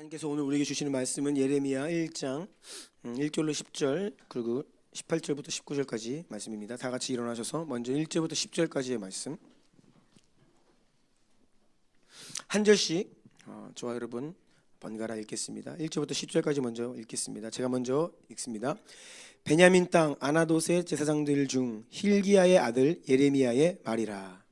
하나님께서 오늘 우리에게 주시는 말씀은 예레미야 1장 1절로 10절 그리고 18절부터 19절까지 말씀입니다. 다 같이 일어나셔서 먼저 1절부터 10절까지의 말씀 한 절씩 저와 여러분 번갈아 읽겠습니다. 1절부터 10절까지 먼저 읽겠습니다. 제가 먼저 읽습니다. 베냐민 땅 아나돗의 제사장들 중 힐기야의 아들 예레미야의 말이라.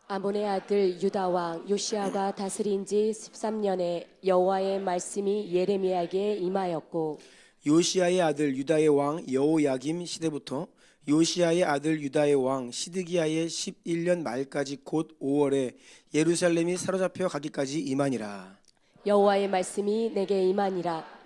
아몬의 아들 유다 왕 요시야가 다스린 지 13년에 여호와의 말씀이 예레미야에게 임하였고, 요시야의 아들 유다의 왕 여호야김 시대부터 요시야의 아들 유다의 왕 시드기야의 11년 말까지 곧 5월에 예루살렘이 사로잡혀 가기까지 임하니라. 여호와의 말씀이 내게 임하니라.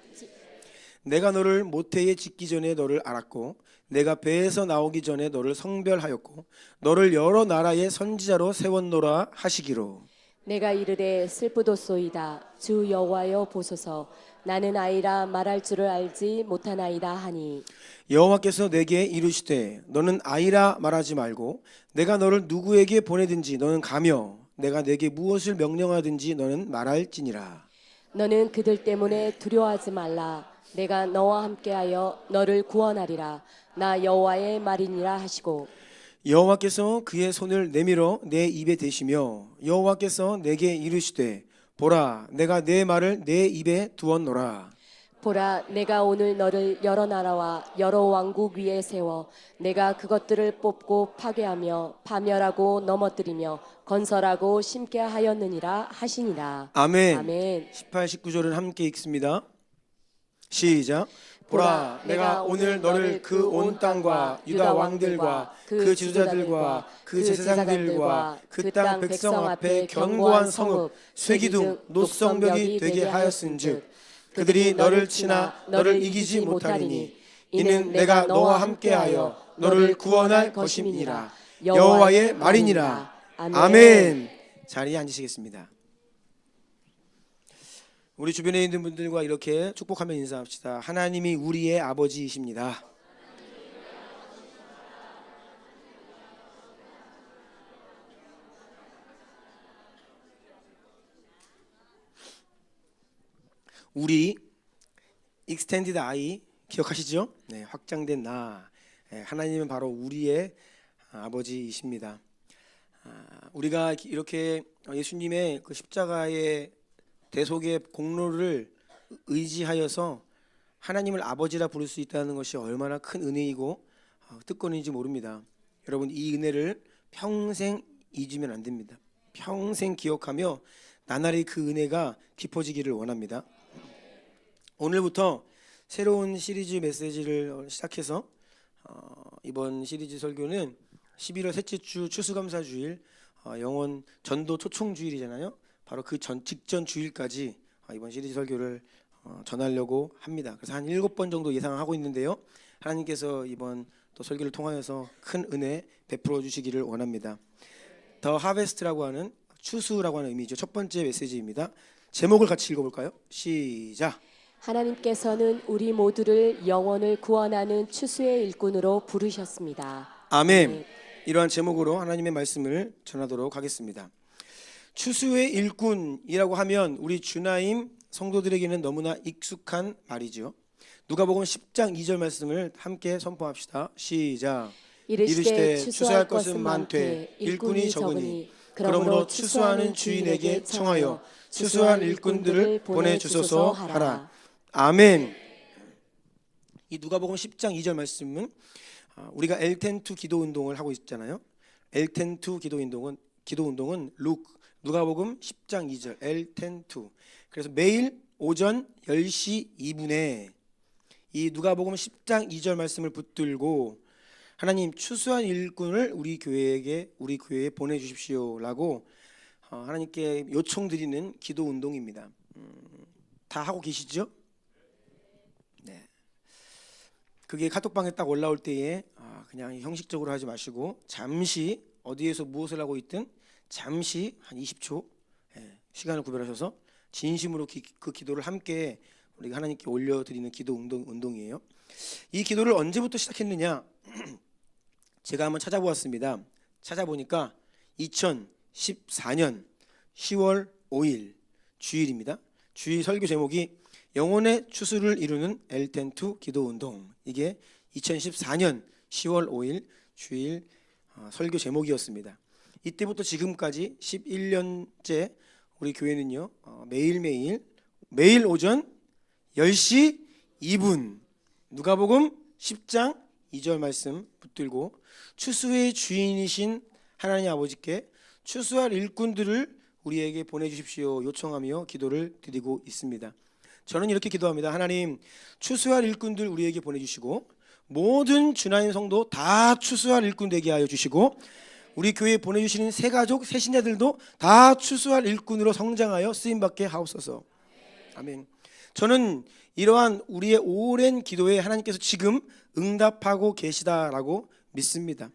내가 너를 모태에 짓기 전에 너를 알았고 내가 배에서 나오기 전에 너를 성별하였고 너를 여러 나라의 선지자로 세웠노라 하시기로. 내가 이르되 슬프도소이다. 주 여호와여 보소서. 나는 아이라 말할 줄을 알지 못하나이다 하니, 여호와께서 내게 이르시되 너는 아이라 말하지 말고 내가 너를 누구에게 보내든지 너는 가며 내가 내게 무엇을 명령하든지 너는 말할지니라. 너는 그들 때문에 두려워하지 말라. 내가 너와 함께하여 너를 구원하리라. 나 여호와의 말이니라 하시고, 여호와께서 그의 손을 내밀어 내 입에 대시며 여호와께서 내게 이르시되 보라 내가 내 말을 내 입에 두었노라. 보라, 내가 오늘 너를 여러 나라와 여러 왕국 위에 세워 내가 그것들을 뽑고 파괴하며 파멸하고 넘어뜨리며 건설하고 심게 하였느니라 하시니라. 아멘. 아멘. 18, 19절은 함께 읽습니다. 시작. 보라 내가 오늘 너를 그 온 땅과 유다 왕들과 그 지도자들과 그 제사장들과 그 땅 백성 앞에 견고한 성읍 쇠기둥 노성벽이 되게 하였은즉 그들이 너를 치나 너를 이기지 못하리니 이는 내가 너와 함께하여 너를 구원할 것임이니라. 여호와의 말이니라. 아멘. 자리에 앉으시겠습니다. 우리 주변에 있는 분들과 이렇게 축복하며 인사합시다. 하나님이 우리의 아버지이십니다. 우리 extended I 기억하시죠? 네, 확장된 나. 네, 하나님은 바로 우리의 아버지이십니다. 우리가 이렇게 예수님의 그 십자가의 대속의 공로를 의지하여서 하나님을 아버지라 부를 수 있다는 것이 얼마나 큰 은혜이고 특권인지 모릅니다. 여러분 이 은혜를 평생 잊으면 안 됩니다. 평생 기억하며 나날이 그 은혜가 깊어지기를 원합니다. 오늘부터 새로운 시리즈 메시지를 시작해서 이번 시리즈 설교는 11월 셋째 주 추수감사주일 영원 전도 초청주일이잖아요. 바로 그 직전 주일까지 이번 시리즈 설교를 전하려고 합니다. 그래서 한 7번 정도 예상하고 있는데요. 하나님께서 이번 또 설교를 통하여서 큰 은혜 베풀어 주시기를 원합니다. 더 하베스트라고 하는 추수라고 하는 의미죠. 첫 번째 메시지입니다. 제목을 같이 읽어볼까요? 시작. 하나님께서는 우리 모두를 영혼을 구원하는 추수의 일꾼으로 부르셨습니다. 아멘. 이러한 제목으로 하나님의 말씀을 전하도록 하겠습니다. 추수의 일꾼이라고 하면 우리 주나임 성도들에게는 너무나 익숙한 말이죠. 누가복음 10장 2절 말씀을 함께 선포합시다. 시작. 이르시되 추수할 것은 많되 일꾼이 적으니 그러므로 추수하는 주인에게 청하여 추수한 일꾼들을 보내주소서 하라. 아멘. 이 누가복음 10장 2절 말씀은 우리가 엘텐투 기도운동을 하고 있잖아요. 엘텐투 기도운동은 누가복음 10장 2절 엘텐투. 그래서 매일 오전 10시 2분에 이 누가복음 10장 2절 말씀을 붙들고 하나님 추수한 일꾼을 우리 교회에 보내주십시오라고 하나님께 요청드리는 기도운동입니다. 다 하고 계시죠? 네. 그게 카톡방에 딱 올라올 때에 그냥 형식적으로 하지 마시고 잠시 어디에서 무엇을 하고 있든 잠시 한 20초 시간을 구별하셔서 진심으로 그 기도를 함께 우리가 하나님께 올려드리는 기도 운동이에요. 이 기도를 언제부터 시작했느냐? 제가 한번 찾아보았습니다. 찾아보니까 2014년 10월 5일 주일입니다. 주일 설교 제목이 영혼의 추수를 이루는 엘텐2 기도운동. 이게 2014년 10월 5일 주일 설교 제목이었습니다. 이때부터 지금까지 11년째 우리 교회는요, 매일 오전 10시 2분 누가복음 10장 2절 말씀 붙들고 추수의 주인이신 하나님 아버지께 추수할 일꾼들을 우리에게 보내주십시오 요청하며 기도를 드리고 있습니다. 저는 이렇게 기도합니다. 하나님, 추수할 일꾼들 우리에게 보내주시고 모든 주나인 성도 다 추수할 일꾼 되게 하여 주시고 우리 교회에 보내주시는 새 가족, 새 신자들도 다 추수할 일꾼으로 성장하여 쓰임받게 하옵소서. 아멘. 저는 이러한 우리의 오랜 기도에 하나님께서 지금 응답하고 계시다라고 믿습니다.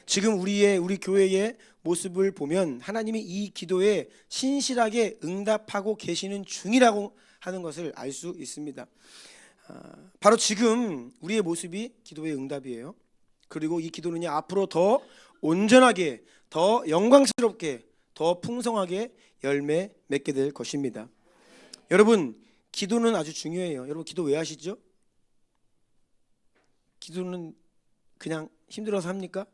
지금 우리 교회의 모습을 보면 하나님이 이 기도에 신실하게 응답하고 계시는 중이라고 하는 것을 알 수 있습니다. 바로 지금 우리의 모습이 기도의 응답이에요. 그리고 이 기도는 앞으로 더 온전하게, 더 영광스럽게, 더 풍성하게 열매 맺게 될 것입니다. 여러분, 기도는 아주 중요해요. 여러분, 기도 왜 하시죠? 기도는 그냥 힘들어서 합니까?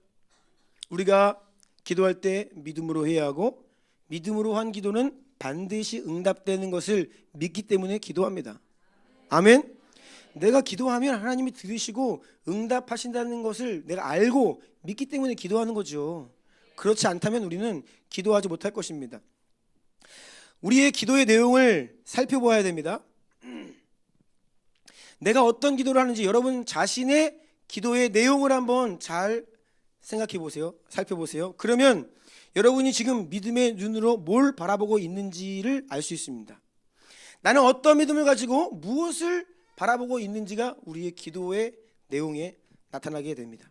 우리가 기도할 때 믿음으로 해야 하고 믿음으로 한 기도는 반드시 응답되는 것을 믿기 때문에 기도합니다. 아멘. 내가 기도하면 하나님이 들으시고 응답하신다는 것을 내가 알고 믿기 때문에 기도하는 거죠. 그렇지 않다면 우리는 기도하지 못할 것입니다. 우리의 기도의 내용을 살펴봐야 됩니다. 내가 어떤 기도를 하는지 여러분 자신의 기도의 내용을 한번 잘 생각해 보세요. 살펴보세요. 그러면 여러분이 지금 믿음의 눈으로 뭘 바라보고 있는지를 알 수 있습니다. 나는 어떤 믿음을 가지고 무엇을 바라보고 있는지가 우리의 기도의 내용에 나타나게 됩니다.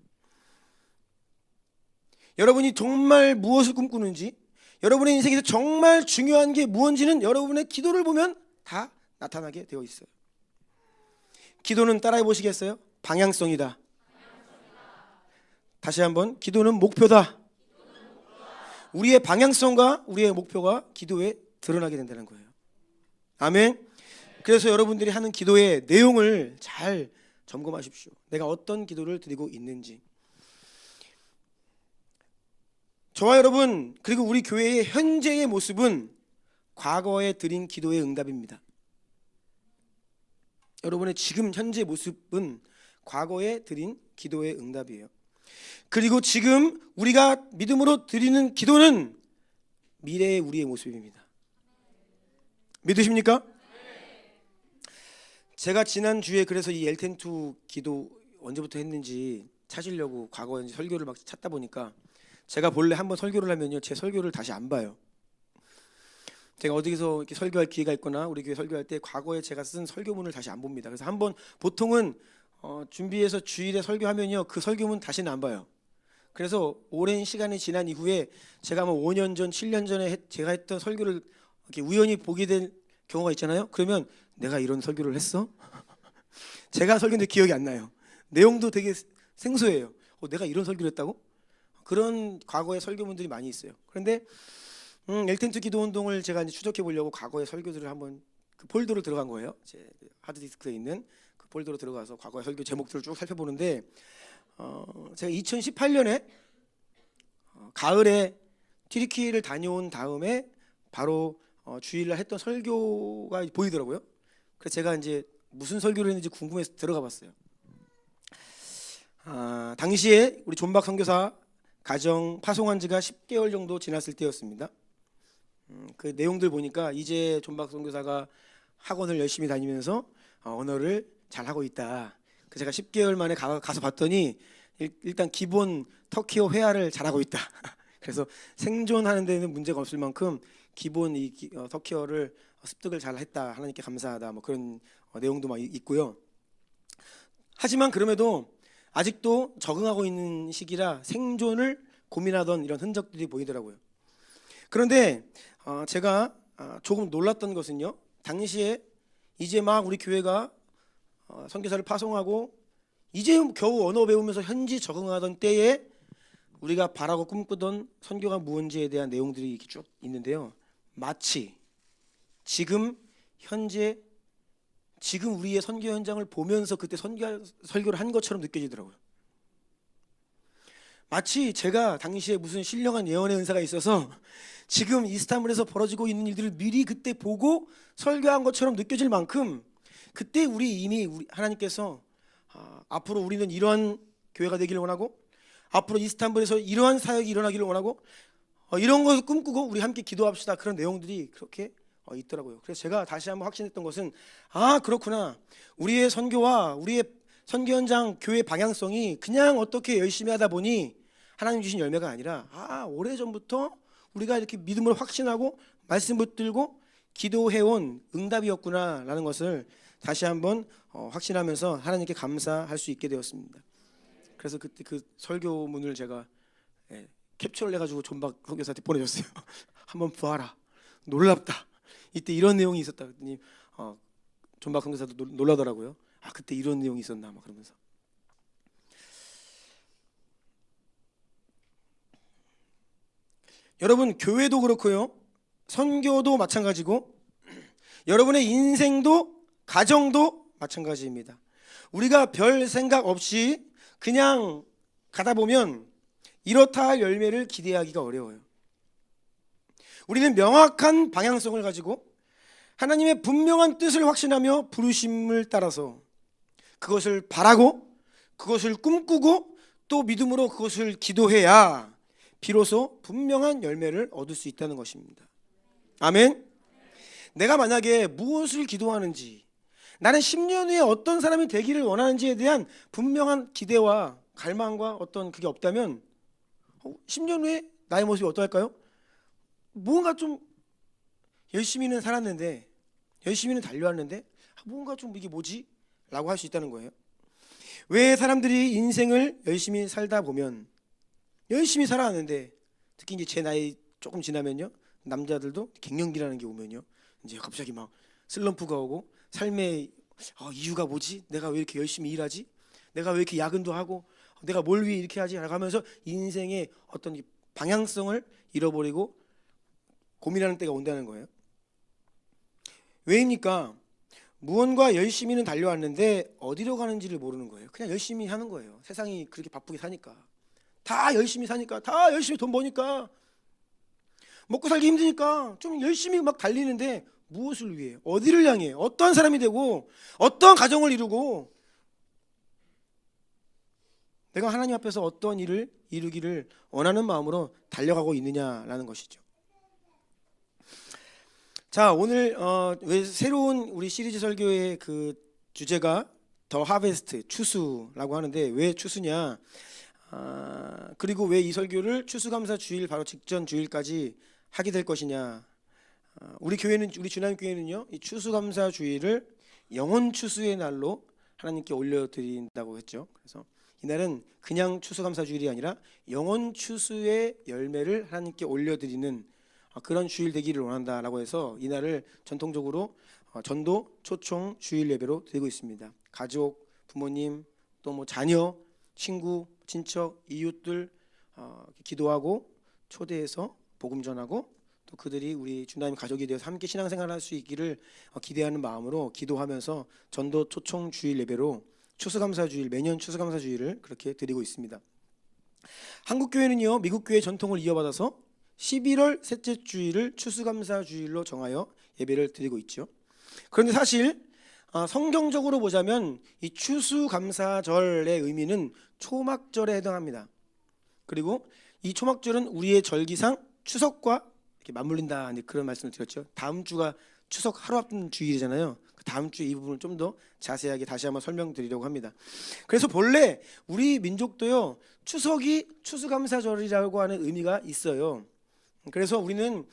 여러분이 정말 무엇을 꿈꾸는지, 여러분의 인생에서 정말 중요한 게 무엇인지는 여러분의 기도를 보면 다 나타나게 되어 있어요. 기도는 따라해 보시겠어요? 방향성이다. 다시 한번, 기도는 목표다. 우리의 방향성과 우리의 목표가 기도에 드러나게 된다는 거예요. 아멘. 그래서 여러분들이 하는 기도의 내용을 잘 점검하십시오. 내가 어떤 기도를 드리고 있는지. 저와 여러분, 그리고 우리 교회의 현재의 모습은 과거에 드린 기도의 응답입니다. 여러분의 지금 현재 모습은 과거에 드린 기도의 응답이에요. 그리고 지금 우리가 믿음으로 드리는 기도는 미래의 우리의 모습입니다. 믿으십니까? 제가 지난주에 그래서 이 엘텐2 기도 언제부터 했는지 찾으려고 과거에 설교를 막 찾다 보니까 제가 본래 한번 설교를 하면요, 제 설교를 다시 안 봐요. 제가 어디서 이렇게 설교할 기회가 있거나 우리 교회 설교할 때 과거에 제가 쓴 설교문을 다시 안 봅니다. 그래서 한번 보통은 준비해서 주일에 설교하면요, 그 설교문 다시는 안 봐요. 그래서 오랜 시간이 지난 이후에 제가 뭐 5년 전, 7년 전에 제가 했던 설교를 이렇게 우연히 보게 된 경우가 있잖아요. 그러면 내가 이런 설교를 했어? 제가 설교인데 기억이 안 나요. 내용도 되게 생소해요. 내가 이런 설교를 했다고? 그런 과거의 설교문들이 많이 있어요. 그런데 엘텐2 기도운동을 제가 이제 추적해 보려고 과거의 설교들을 한번 그 폴더로 들어간 거예요. 제 하드디스크에 있는 그 폴더로 들어가서 과거의 설교 제목들을 쭉 살펴보는데 제가 2018년에 가을에 튀르키예를 다녀온 다음에 바로 주일날 했던 설교가 보이더라고요. 그래서 제가 이제 무슨 설교를 했는지 궁금해서 들어가 봤어요. 당시에 우리 존박 선교사 가정 파송한 지가 10개월 정도 지났을 때였습니다. 그 내용들 보니까 이제 존박 선교사가 학원을 열심히 다니면서 언어를 잘 하고 있다. 그래서 제가 10개월 만에 가서 봤더니 일단 기본 터키어 회화를 잘하고 있다. 그래서 생존하는 데는 문제가 없을 만큼 기본 이 터키어를 습득을 잘 했다. 하나님께 감사하다. 뭐 그런 내용도 막 있고요. 하지만 그럼에도 아직도 적응하고 있는 시기라 생존을 고민하던 이런 흔적들이 보이더라고요. 그런데 제가 조금 놀랐던 것은요, 당시에 이제 막 우리 교회가 선교사를 파송하고 이제 겨우 언어 배우면서 현지 적응하던 때에 우리가 바라고 꿈꾸던 선교가 무엇인지에 대한 내용들이 이렇게 쭉 있는데요, 마치 지금 현재 지금 우리의 선교 현장을 보면서 그때 설교를 한 것처럼 느껴지더라고요. 마치 제가 당시에 무슨 신령한 예언의 은사가 있어서 지금 이스탄불에서 벌어지고 있는 일들을 미리 그때 보고 설교한 것처럼 느껴질 만큼 그때 우리 하나님께서 앞으로 우리는 이러한 교회가 되기를 원하고 앞으로 이스탄불에서 이러한 사역이 일어나기를 원하고 이런 것을 꿈꾸고 우리 함께 기도합시다, 그런 내용들이 그렇게 있더라고요. 그래서 제가 다시 한번 확신했던 것은 그렇구나, 우리의 선교와 우리의 선교 현장 교회 방향성이 그냥 어떻게 열심히 하다 보니 하나님 주신 열매가 아니라 오래전부터 우리가 이렇게 믿음으로 확신하고 말씀 붙들고 기도해온 응답이었구나라는 것을 다시 한번 확신하면서 하나님께 감사할 수 있게 되었습니다. 그래서 그때 그 설교문을 제가 캡처를 해가지고 존박 선교사한테 보내줬어요. 한번 보아라, 놀랍다, 이때 이런 내용이 있었다 그랬더니 존박 선교사도 놀라더라고요. 그때 이런 내용이 있었나 막 그러면서. 여러분, 교회도 그렇고요, 선교도 마찬가지고 여러분의 인생도 가정도 마찬가지입니다. 우리가 별 생각 없이 그냥 가다 보면 이렇다 할 열매를 기대하기가 어려워요. 우리는 명확한 방향성을 가지고 하나님의 분명한 뜻을 확신하며 부르심을 따라서 그것을 바라고 그것을 꿈꾸고 또 믿음으로 그것을 기도해야 비로소 분명한 열매를 얻을 수 있다는 것입니다. 아멘. 내가 만약에 무엇을 기도하는지, 나는 10년 후에 어떤 사람이 되기를 원하는지에 대한 분명한 기대와 갈망과 어떤 그게 없다면 10년 후에 나의 모습이 어떨까요? 뭔가 좀 열심히는 살았는데, 열심히는 달려왔는데 뭔가 좀 이게 뭐지? 라고 할 수 있다는 거예요. 왜 사람들이 인생을 열심히 살다 보면, 열심히 살아왔는데 특히 이제 제 나이 조금 지나면요, 남자들도 갱년기라는 게 오면요, 이제 갑자기 막 슬럼프가 오고 삶의 이유가 뭐지? 내가 왜 이렇게 열심히 일하지? 내가 왜 이렇게 야근도 하고 내가 뭘 위해 이렇게 하지? 라고 하면서 인생의 어떤 방향성을 잃어버리고 고민하는 때가 온다는 거예요. 왜입니까? 무언가 열심히는 달려왔는데 어디로 가는지를 모르는 거예요. 그냥 열심히 하는 거예요. 세상이 그렇게 바쁘게 사니까, 다 열심히 사니까, 다 열심히 돈 버니까, 먹고 살기 힘드니까 좀 열심히 막 달리는데 무엇을 위해, 어디를 향해, 어떤 사람이 되고 어떤 가정을 이루고 내가 하나님 앞에서 어떤 일을 이루기를 원하는 마음으로 달려가고 있느냐라는 것이죠. 자, 오늘 왜 새로운 우리 시리즈 설교의 그 주제가 더 하베스트, 추수라고 하는데 왜 추수냐, 그리고 왜 이 설교를 추수감사 주일 바로 직전 주일까지 하게 될 것이냐. 우리 교회는, 우리 주남 교회는요, 이 추수감사 주일을 영혼 추수의 날로 하나님께 올려드린다고 했죠. 그래서 이날은 그냥 추수감사 주일이 아니라 영혼 추수의 열매를 하나님께 올려드리는 그런 주일 되기를 원한다라고 해서 이날을 전통적으로 전도 초청 주일 예배로 드리고 있습니다. 가족, 부모님, 또 뭐 자녀, 친구, 친척, 이웃들 기도하고 초대해서 복음 전하고 또 그들이 우리 주나님 가족이 되어서 함께 신앙생활을 할 수 있기를 기대하는 마음으로 기도하면서 전도 초청 주일 예배로 추수감사 주일, 매년 추수감사 주일을 그렇게 드리고 있습니다. 한국 교회는요, 미국 교회 전통을 이어받아서 11월 셋째 주일을 추수감사 주일로 정하여 예배를 드리고 있죠. 그런데 사실 성경적으로 보자면 이 추수감사절의 의미는 초막절에 해당합니다. 그리고 이 초막절은 우리의 절기상 추석과 이렇게 맞물린다, 그런 말씀을 드렸죠. 다음 주가 추석 하루 앞둔 주일이잖아요. 그 다음 주에 이 부분을 좀 더 자세하게 다시 한번 설명드리려고 합니다. 그래서 본래 우리 민족도요, 추석이 추수감사절이라고 하는 의미가 있어요. 그래서 우리는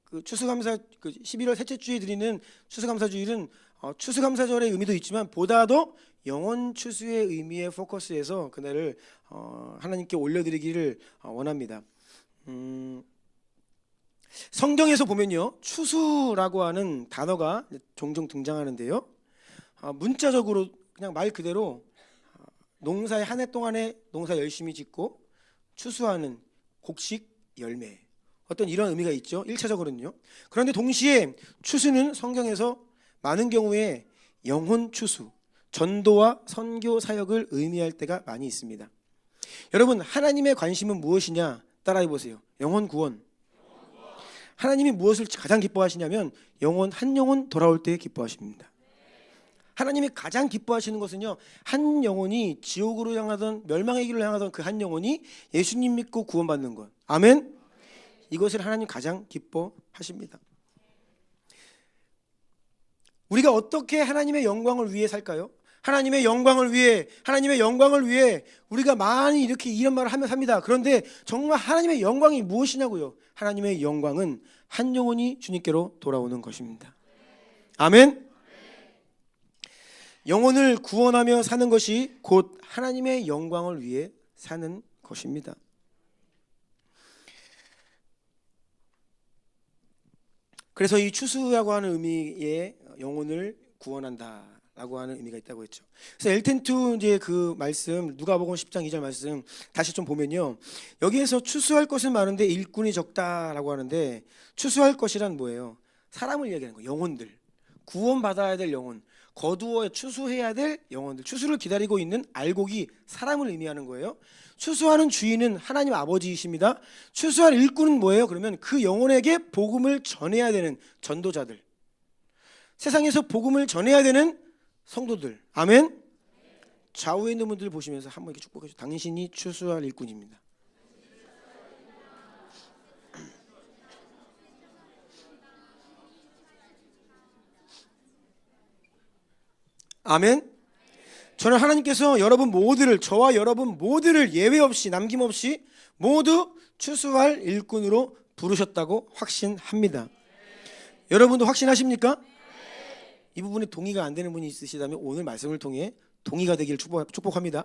그 추수감사, 그 11월 셋째 주에 드리는 추수감사 주일은 추수감사절의 의미도 있지만 보다도 영혼 추수의 의미에 포커스해서 그날을 하나님께 올려드리기를 원합니다. 성경에서 보면요, 추수라고 하는 단어가 종종 등장하는데요, 문자적으로 그냥 말 그대로 농사의 한 해 동안에 농사 열심히 짓고 추수하는 곡식 열매, 어떤 이런 의미가 있죠. 1차적으로는요. 그런데 동시에 추수는 성경에서 많은 경우에 영혼 추수, 전도와 선교 사역을 의미할 때가 많이 있습니다. 여러분, 하나님의 관심은 무엇이냐? 따라해 보세요. 영혼 구원. 하나님이 무엇을 가장 기뻐하시냐면 한 영혼 돌아올 때 기뻐하십니다. 하나님이 가장 기뻐하시는 것은요, 한 영혼이 지옥으로 향하던 멸망의 길로 향하던 그 한 영혼이 예수님 믿고 구원받는 것. 아멘. 이것을 하나님 가장 기뻐하십니다. 우리가 어떻게 하나님의 영광을 위해 살까요? 하나님의 영광을 위해 우리가 많이 이렇게 이런 말을 하며 삽니다. 그런데 정말 하나님의 영광이 무엇이냐고요? 하나님의 영광은 한 영혼이 주님께로 돌아오는 것입니다. 아멘. 영혼을 구원하며 사는 것이 곧 하나님의 영광을 위해 사는 것입니다. 그래서 이 추수라고 하는 의미에 영혼을 구원한다라고 하는 의미가 있다고 했죠. 그래서 엘텐투 이제 그 말씀 누가복음 10장 2절 말씀 다시 좀 보면요. 여기에서 추수할 것은 많은데 일꾼이 적다라고 하는데 추수할 것이란 뭐예요? 사람을 이야기하는 거예요. 영혼들. 구원받아야 될 영혼. 거두어 추수해야 될 영혼들, 추수를 기다리고 있는 알곡이 사람을 의미하는 거예요. 추수하는 주인은 하나님 아버지이십니다. 추수할 일꾼은 뭐예요? 그러면 그 영혼에게 복음을 전해야 되는 전도자들, 세상에서 복음을 전해야 되는 성도들. 아멘. 좌우에 있는 분들 보시면서 한번 이렇게 축복해 주세요. 당신이 추수할 일꾼입니다. 아멘. 저는 하나님께서 여러분 모두를, 저와 여러분 모두를 예외 없이 남김없이 모두 추수할 일꾼으로 부르셨다고 확신합니다. 여러분도 확신하십니까? 이 부분에 동의가 안 되는 분이 있으시다면 오늘 말씀을 통해 동의가 되기를 축복합니다.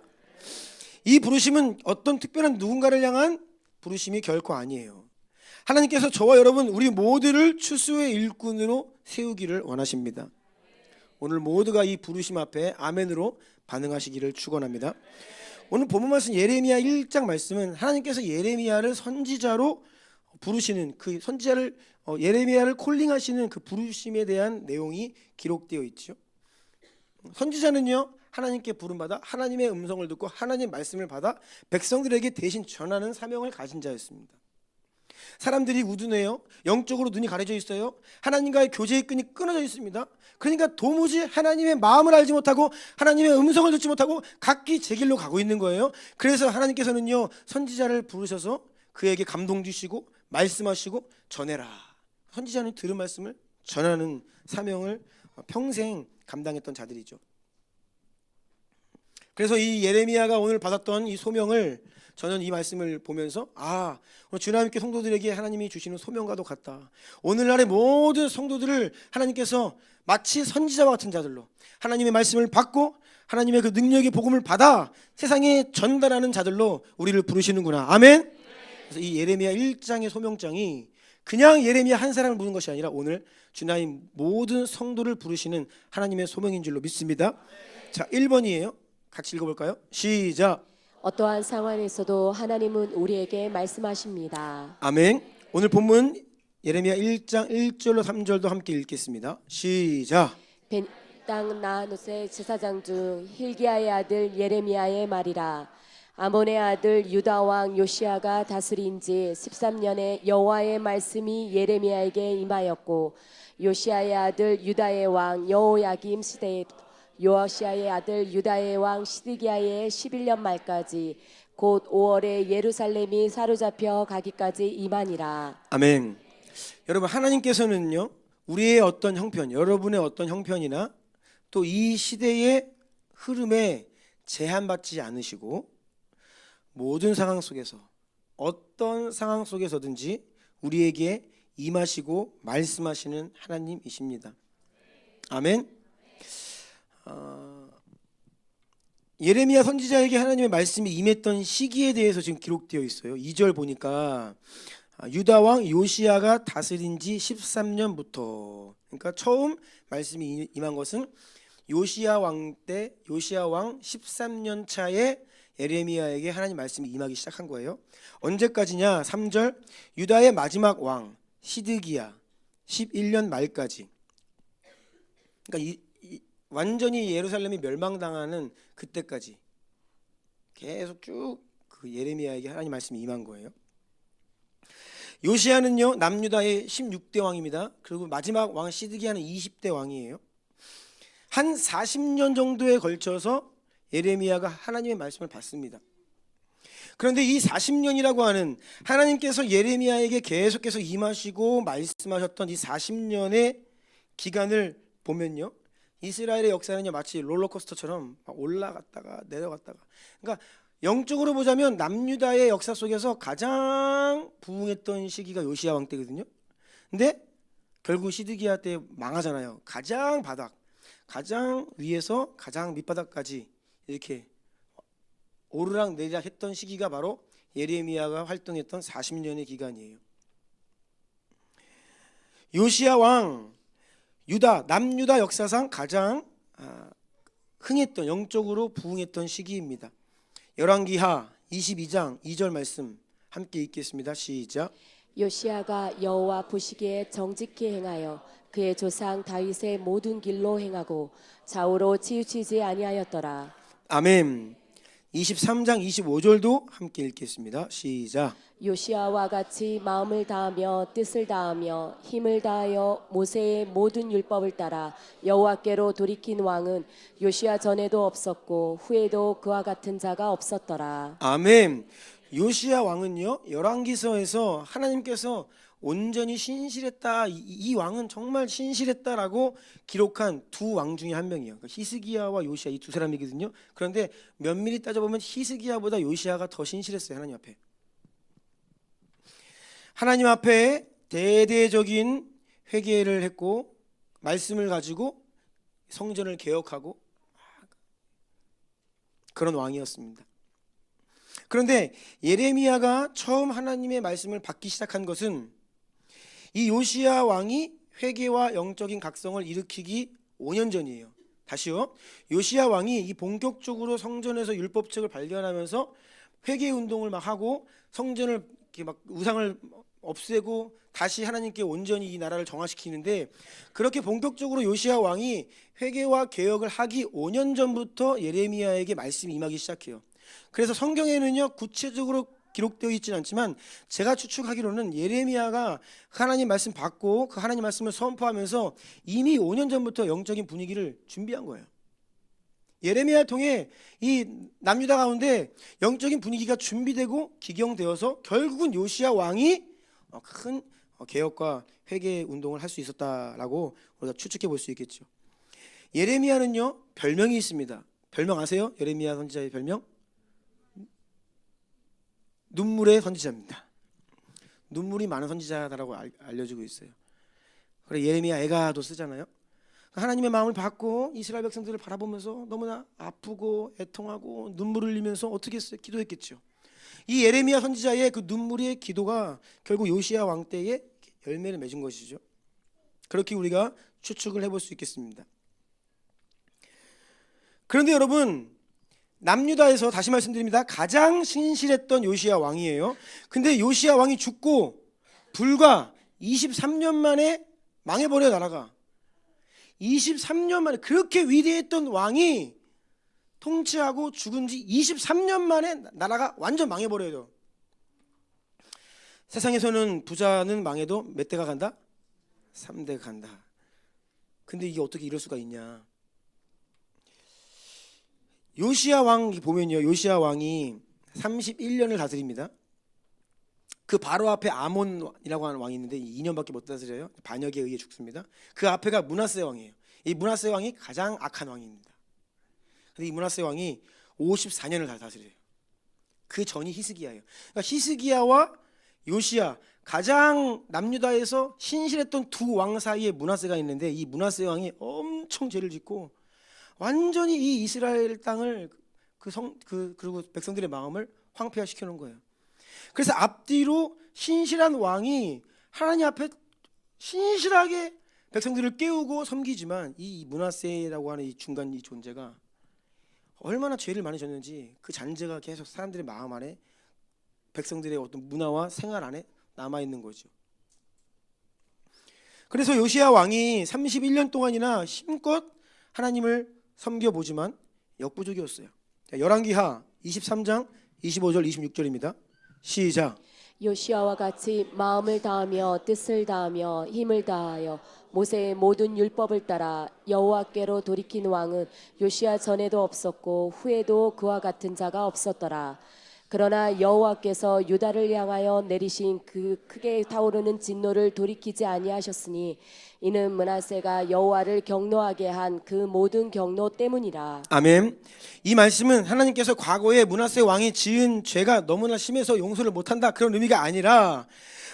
이 부르심은 어떤 특별한 누군가를 향한 부르심이 결코 아니에요. 하나님께서 저와 여러분 우리 모두를 추수의 일꾼으로 세우기를 원하십니다. 오늘 모두가 이 부르심 앞에 아멘으로 반응하시기를 축원합니다. 오늘 본문 말씀 예레미야 1장 말씀은 하나님께서 예레미야를 선지자로 부르시는 그 선지자를 예레미야를 콜링하시는 그 부르심에 대한 내용이 기록되어 있죠. 선지자는요, 하나님께 부름받아 하나님의 음성을 듣고 하나님의 말씀을 받아 백성들에게 대신 전하는 사명을 가진 자였습니다. 사람들이 우둔해요. 영적으로 눈이 가려져 있어요. 하나님과의 교제의 끈이 끊어져 있습니다. 그러니까 도무지 하나님의 마음을 알지 못하고 하나님의 음성을 듣지 못하고 각기 제 길로 가고 있는 거예요. 그래서 하나님께서는요, 선지자를 부르셔서 그에게 감동 주시고 말씀하시고 전해라. 선지자는 들은 말씀을 전하는 사명을 평생 감당했던 자들이죠. 그래서 이 예레미야가 오늘 받았던 이 소명을 저는 이 말씀을 보면서 오늘 주님께 성도들에게 하나님이 주시는 소명과도 같다. 오늘날의 모든 성도들을 하나님께서 마치 선지자와 같은 자들로 하나님의 말씀을 받고 하나님의 그 능력의 복음을 받아 세상에 전달하는 자들로 우리를 부르시는구나. 아멘. 그래서 이 예레미야 1장의 소명장이 그냥 예레미야 한 사람을 부른 것이 아니라 오늘 주님 모든 성도를 부르시는 하나님의 소명인 줄로 믿습니다. 자, 1번이에요. 같이 읽어볼까요? 시작. 어떠한 상황에서도 하나님은 우리에게 말씀하십니다. 아멘. 오늘 본문 예레미야 1장 1절로 3절도 함께 읽겠습니다. 시작. 땅 나하누스의 제사장 중 hil기야의 아들 예레미야의 말이라. 아몬의 아들 유다 왕 요시야가 다스린 지 13년에 여호와의 말씀이 예레미야에게 임하였고, 요시야의 아들 유다의 왕 여호야김 시대에 요시야의 아들 유다의 왕 시드기야의 11년 말까지 곧 5월에 예루살렘이 사로잡혀 가기까지 임하니라. 아멘. 여러분, 하나님께서는요, 우리의 어떤 형편, 여러분의 어떤 형편이나 또 이 시대의 흐름에 제한받지 않으시고 모든 상황 속에서 어떤 상황 속에서든지 우리에게 임하시고 말씀하시는 하나님이십니다. 아멘. 예레미야 선지자에게 하나님의 말씀이 임했던 시기에 대해서 지금 기록되어 있어요. 2절 보니까 유다 왕 요시야가 다스린 지 13년부터, 그러니까 처음 말씀이 임한 것은 요시야 왕 때, 요시야 왕 13년 차에 예레미야에게 하나님 말씀이 임하기 시작한 거예요. 언제까지냐? 3절 유다의 마지막 왕 시드기야 11년 말까지. 그러니까 완전히 예루살렘이 멸망당하는 그때까지 계속 쭉 그 예레미야에게 하나님 말씀이 임한 거예요. 요시야는요 남유다의 16대 왕입니다. 그리고 마지막 왕 시드기야는 20대 왕이에요. 한 40년 정도에 걸쳐서 예레미야가 하나님의 말씀을 받습니다. 그런데 이 40년이라고 하는 하나님께서 예레미야에게 계속해서 임하시고 말씀하셨던 이 40년의 기간을 보면요, 이스라엘의 역사는요 마치 롤러코스터처럼 막 올라갔다가 내려갔다가, 그러니까 영적으로 보자면 남유다의 역사 속에서 가장 부흥했던 시기가 요시야 왕 때거든요. 근데 결국 시드기야 때 망하잖아요. 가장 바닥, 가장 위에서 가장 밑바닥까지 이렇게 오르락 내리락 했던 시기가 바로 예레미야가 활동했던 40년의 기간이에요. 요시야 왕, 유다, 남유다 역사상 가장 흥했던, 영적으로 부흥했던 시기입니다. 열왕기하 22장 2절 말씀 함께 읽겠습니다. 시작. 요시야가 여호와 보시기에 정직히 행하여 그의 조상 다윗의 모든 길로 행하고 좌우로 치우치지 아니하였더라. 아멘. 23장 25절도 함께 읽겠습니다. 시작. 요시야와 같이 마음을 다하며 뜻을 다하며 힘을 다하여 모세의 모든 율법을 따라 여호와께로 돌이킨 왕은 요시야 전에도 없었고 후에도 그와 같은 자가 없었더라. 아멘. 요시야 왕은요 열왕기서에서 하나님께서 온전히 신실했다, 이 왕은 정말 신실했다라고 기록한 두 왕 중에 한 명이에요. 그러니까 히스기야와 요시야, 이 두 사람이거든요. 그런데 면밀히 따져보면 히스기야보다 요시야가 더 신실했어요. 하나님 앞에. 하나님 앞에 대대적인 회개를 했고 말씀을 가지고 성전을 개혁하고 그런 왕이었습니다. 그런데 예레미야가 처음 하나님의 말씀을 받기 시작한 것은 이 요시야 왕이 회개와 영적인 각성을 일으키기 5년 전이에요. 다시요. 요시야 왕이 이 본격적으로 성전에서 율법책을 발견하면서 회개 운동을 막 하고 성전을 이렇게 막 우상을 없애고 다시 하나님께 온전히 이 나라를 정화시키는데, 그렇게 본격적으로 요시야 왕이 회개와 개혁을 하기 5년 전부터 예레미야에게 말씀이 임하기 시작해요. 그래서 성경에는요 구체적으로 기록되어 있지는 않지만 제가 추측하기로는 예레미야가 하나님 말씀 받고 그 하나님 말씀을 선포하면서 이미 5년 전부터 영적인 분위기를 준비한 거예요. 예레미야를 통해 이 남유다 가운데 영적인 분위기가 준비되고 기경되어서 결국은 요시야 왕이 큰 개혁과 회개 운동을 할 수 있었다라고 우리가 추측해 볼 수 있겠죠. 예레미야는요 별명이 있습니다. 별명 아세요? 예레미야 선지자의 별명? 눈물의 선지자입니다. 눈물이 많은 선지자다라고 알려지고 있어요. 그래 예레미야 애가도 쓰잖아요. 하나님의 마음을 받고 이스라엘 백성들을 바라보면서 너무나 아프고 애통하고 눈물을 흘리면서 어떻게 했어요? 기도했겠죠. 이 예레미야 선지자의 그 눈물의 기도가 결국 요시야 왕 때에 열매를 맺은 것이죠. 그렇게 우리가 추측을 해볼 수 있겠습니다. 그런데 여러분, 남유다에서 다시 말씀드립니다. 가장 신실했던 요시야 왕이에요. 근데 요시야 왕이 죽고 불과 23년 만에 망해버려요. 나라가 23년 만에, 그렇게 위대했던 왕이 통치하고 죽은 지 23년 만에 나라가 완전 망해버려요. 세상에서는 부자는 망해도 몇 대가 간다? 3대가 간다. 근데 이게 어떻게 이럴 수가 있냐. 요시야 왕 보면요, 요시야 왕이 31년을 다스립니다. 그 바로 앞에 아몬이라고 하는 왕이 있는데 2년밖에 못 다스려요. 반역에 의해 죽습니다. 그 앞에가 므낫세 왕이에요. 이 므낫세 왕이 가장 악한 왕입니다. 근데 이 므낫세 왕이 54년을 다스려요. 그 전이 히스기야예요. 그러니까 히스기야와 요시야, 가장 남유다에서 신실했던 두 왕 사이에 므낫세가 있는데, 이 므낫세 왕이 엄청 죄를 짓고 완전히 이 이스라엘 땅을 그리고 백성들의 마음을 황폐화시켜 놓은 거예요. 그래서 앞뒤로 신실한 왕이 하나님 앞에 신실하게 백성들을 깨우고 섬기지만 이 므낫세라고 하는 이 중간 이 존재가 얼마나 죄를 많이 졌는지 그 잔재가 계속 사람들의 마음 안에, 백성들의 어떤 문화와 생활 안에 남아 있는 거죠. 그래서 요시야 왕이 31년 동안이나 힘껏 하나님을 섬겨보지만 역부족이었어요. 열왕기하 23장 25절 26절입니다. 시작. 요시아와 같이 마음을 다하며 뜻을 다하며 힘을 다하여 모세의 모든 율법을 따라 여호와께로 돌이킨 왕은 요시아 전에도 없었고 후에도 그와 같은 자가 없었더라. 그러나 여호와께서 유다를 향하여 내리신 그 크게 타오르는 진노를 돌이키지 아니하셨으니 이는 므낫세가 여호와를 경노하게 한 그 모든 경노 때문이라. 아멘. 이 말씀은 하나님께서 과거에 므낫세 왕이 지은 죄가 너무나 심해서 용서를 못한다 그런 의미가 아니라,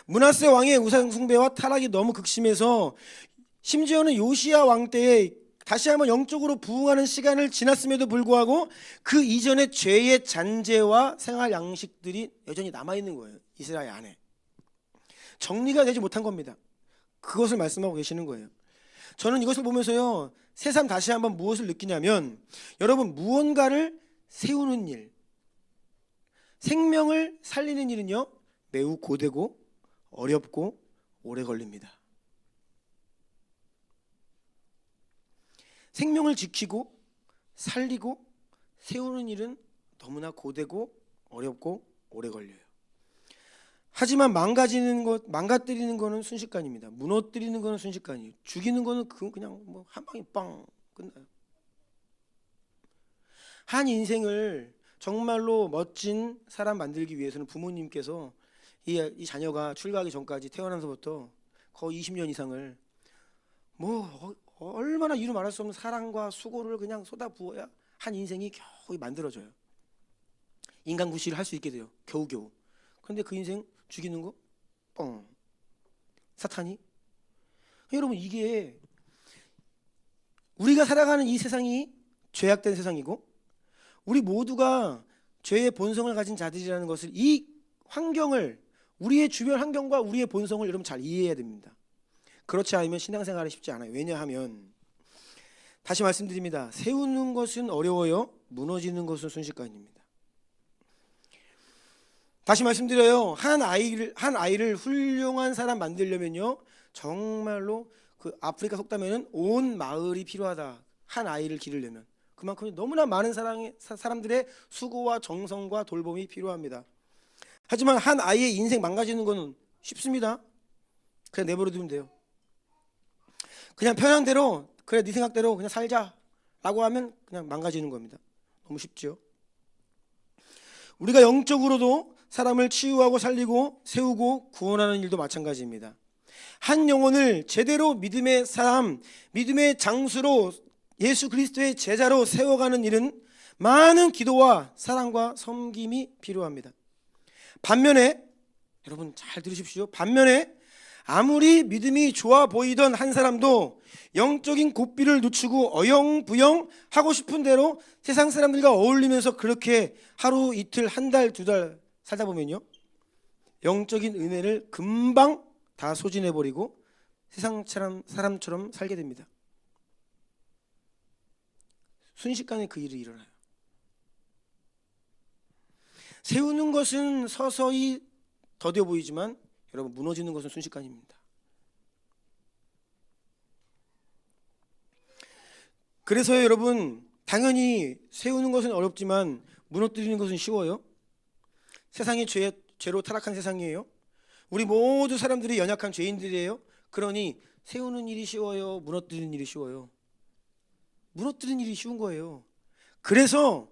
므낫세 왕의 우상 숭배와 타락이 너무 극심해서 심지어는 요시야 왕 때에 다시 한번 영적으로 부흥하는 시간을 지났음에도 불구하고 그 이전의 죄의 잔재와 생활 양식들이 여전히 남아있는 거예요. 이스라엘 안에 정리가 되지 못한 겁니다. 그것을 말씀하고 계시는 거예요. 저는 이것을 보면서요, 새삼 다시 한번 무엇을 느끼냐면, 여러분, 무언가를 세우는 일, 생명을 살리는 일은요 매우 고되고 어렵고 오래 걸립니다. 생명을 지키고 살리고 세우는 일은 너무나 고되고 어렵고 오래 걸려요. 하지만 망가뜨리는 거는 순식간입니다. 무너뜨리는 거는 순식간이에요. 죽이는 거는 그냥 뭐 한 방에 빵 끝나요. 한 인생을 정말로 멋진 사람 만들기 위해서는 부모님께서 이 자녀가 출가하기 전까지 태어나서부터 거의 20년 이상을 얼마나 이루 말할 수 없는 사랑과 수고를 그냥 쏟아부어야 한 인생이 겨우 만들어져요. 인간구실을 할 수 있게 돼요. 겨우겨우. 그런데 그 인생 죽이는 거? 뻥. 사탄이? 여러분, 이게 우리가 살아가는 이 세상이 죄악된 세상이고 우리 모두가 죄의 본성을 가진 자들이라는 것을, 이 환경을, 우리의 주변 환경과 우리의 본성을 여러분 잘 이해해야 됩니다. 그렇지 않으면 신앙생활이 쉽지 않아요. 왜냐하면 다시 말씀드립니다. 세우는 것은 어려워요. 무너지는 것은 순식간입니다. 다시 말씀드려요. 한 아이를 훌륭한 사람 만들려면요, 정말로 그 아프리카 속담에는 온 마을이 필요하다. 한 아이를 기르려면 그만큼 너무나 많은 사람들의 수고와 정성과 돌봄이 필요합니다. 하지만 한 아이의 인생 망가지는 것은 쉽습니다. 그냥 내버려 두면 돼요. 그냥 편한 대로, 그래 네 생각대로 그냥 살자라고 하면 그냥 망가지는 겁니다. 너무 쉽죠. 우리가 영적으로도 사람을 치유하고 살리고 세우고 구원하는 일도 마찬가지입니다. 한 영혼을 제대로 믿음의 사람, 믿음의 장수로, 예수 그리스도의 제자로 세워가는 일은 많은 기도와 사랑과 섬김이 필요합니다. 반면에, 여러분 잘 들으십시오. 반면에 아무리 믿음이 좋아 보이던 한 사람도 영적인 고삐를 늦추고 어영부영 하고 싶은 대로 세상 사람들과 어울리면서 그렇게 하루 이틀 한 달 두 달 살다 보면요, 영적인 은혜를 금방 다 소진해버리고 세상 사람처럼 살게 됩니다. 순식간에 그 일이 일어나요. 세우는 것은 서서히 더뎌 보이지만 여러분, 무너지는 것은 순식간입니다. 그래서 여러분, 당연히 세우는 것은 어렵지만 무너뜨리는 것은 쉬워요. 세상이 죄로 타락한 세상이에요. 우리 모두 사람들이 연약한 죄인들이에요. 그러니 세우는 일이 쉬워요, 무너뜨리는 일이 쉬워요? 무너뜨리는 일이 쉬운 거예요. 그래서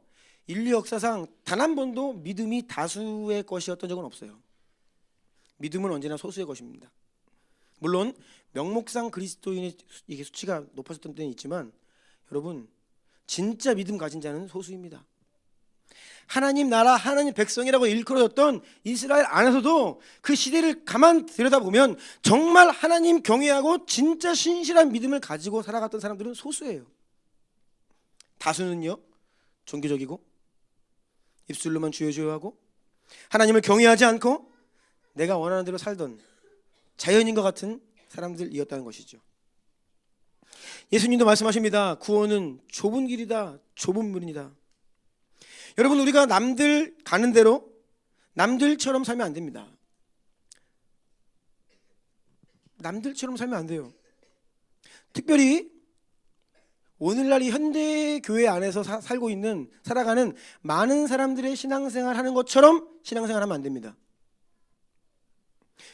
인류 역사상 단 한 번도 믿음이 다수의 것이었던 적은 없어요. 믿음은 언제나 소수의 것입니다. 물론 명목상 그리스도인의 이게 수치가 높아졌던 때는 있지만 여러분, 진짜 믿음 가진 자는 소수입니다. 하나님 나라, 하나님 백성이라고 일컬어졌던 이스라엘 안에서도 그 시대를 가만 들여다보면 정말 하나님 경외하고 진짜 신실한 믿음을 가지고 살아갔던 사람들은 소수예요. 다수는요, 종교적이고 입술로만 주여주여하고 하나님을 경외하지 않고 내가 원하는 대로 살던 자연인과 같은 사람들이었다는 것이죠. 예수님도 말씀하십니다. 구원은 좁은 길이다, 좁은 문이다. 여러분, 우리가 남들 가는 대로 남들처럼 살면 안 됩니다. 남들처럼 살면 안 돼요. 특별히 오늘날 이 현대 교회 안에서 살아가는 많은 사람들의 신앙생활 하는 것처럼 신앙생활하면 안 됩니다.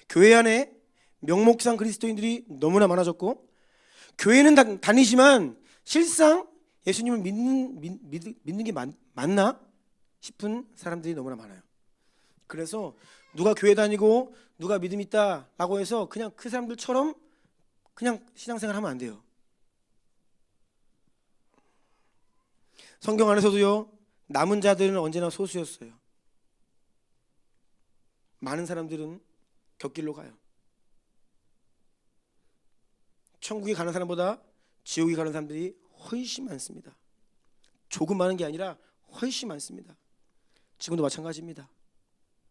교회 안에 명목상 그리스도인들이 너무나 많아졌고, 교회는 다니지만 실상 예수님을 믿는 게 맞나 싶은 사람들이 너무나 많아요. 그래서 누가 교회 다니고 누가 믿음 있다라고 해서 그냥 그 사람들처럼 그냥 신앙생활 하면 안 돼요. 성경 안에서도요, 남은 자들은 언제나 소수였어요. 많은 사람들은 곁길로 가요. 천국에 가는 사람보다 지옥에 가는 사람들이 훨씬 많습니다. 조금 많은 게 아니라 훨씬 많습니다. 지금도 마찬가지입니다.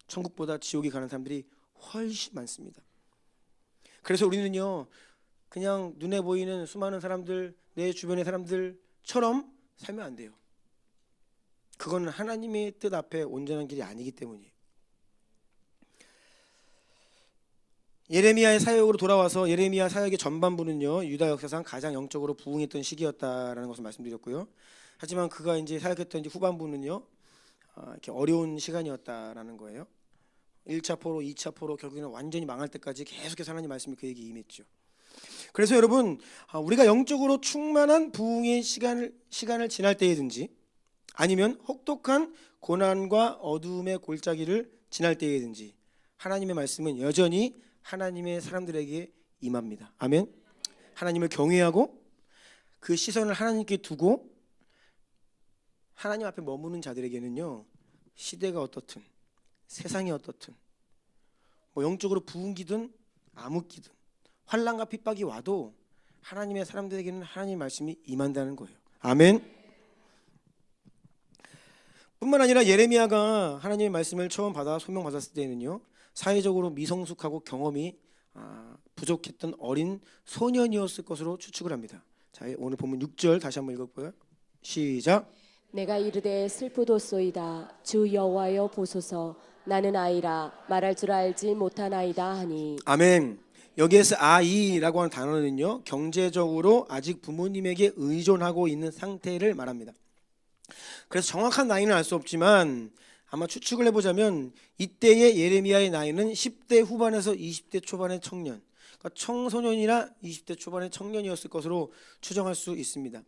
천국보다 지옥에 가는 사람들이 훨씬 많습니다. 그래서 우리는요, 그냥 눈에 보이는 수많은 사람들, 내 주변의 사람들처럼 살면 안 돼요. 그건 하나님의 뜻 앞에 온전한 길이 아니기 때문이에요. 예레미야의 사역으로 돌아와서 예레미야 사역의 전반부는요, 유다 역사상 가장 영적으로 부흥했던 시기였다라는 것을 말씀드렸고요. 하지만 그가 이제 사역했던 이제 후반부는요, 이렇게 어려운 시간이었다라는 거예요. 1차 포로, 2차 포로, 결국에는 완전히 망할 때까지 계속해서 하나님 말씀이 그에게 임했죠. 그래서 여러분, 우리가 영적으로 충만한 부흥의 시간을 지날 때이든지, 아니면 혹독한 고난과 어두움의 골짜기를 지날 때이든지, 하나님의 말씀은 여전히 하나님의 사람들에게 임합니다. 아멘. 하나님을 경외하고 그 시선을 하나님께 두고 하나님 앞에 머무는 자들에게는요, 시대가 어떻든 세상이 어떻든 뭐 영적으로 부흥기든 암흑기든 환난과 핍박이 와도 하나님의 사람들에게는 하나님의 말씀이 임한다는 거예요. 아멘. 뿐만 아니라 예레미야가 하나님의 말씀을 처음 소명받았을 때에는요, 사회적으로 미성숙하고 경험이 부족했던 어린 소년이었을 것으로 추측을 합니다. 자, 오늘 본문 6절 다시 한번 읽어볼까요? 시작. 내가 이르되 슬프도소이다. 주 여호와여 보소서. 나는 아이라 말할 줄 알지 못하나이다 하니. 아멘. 여기에서 아이라고 하는 단어는요, 경제적으로 아직 부모님에게 의존하고 있는 상태를 말합니다. 그래서 정확한 나이는 알 수 없지만 아마 추측을 해보자면 이때의 예레미야의 나이는 10대 후반에서 20대 초반의 청년, 그러니까 청소년이나 20대 초반의 청년이었을 것으로 추정할 수 있습니다.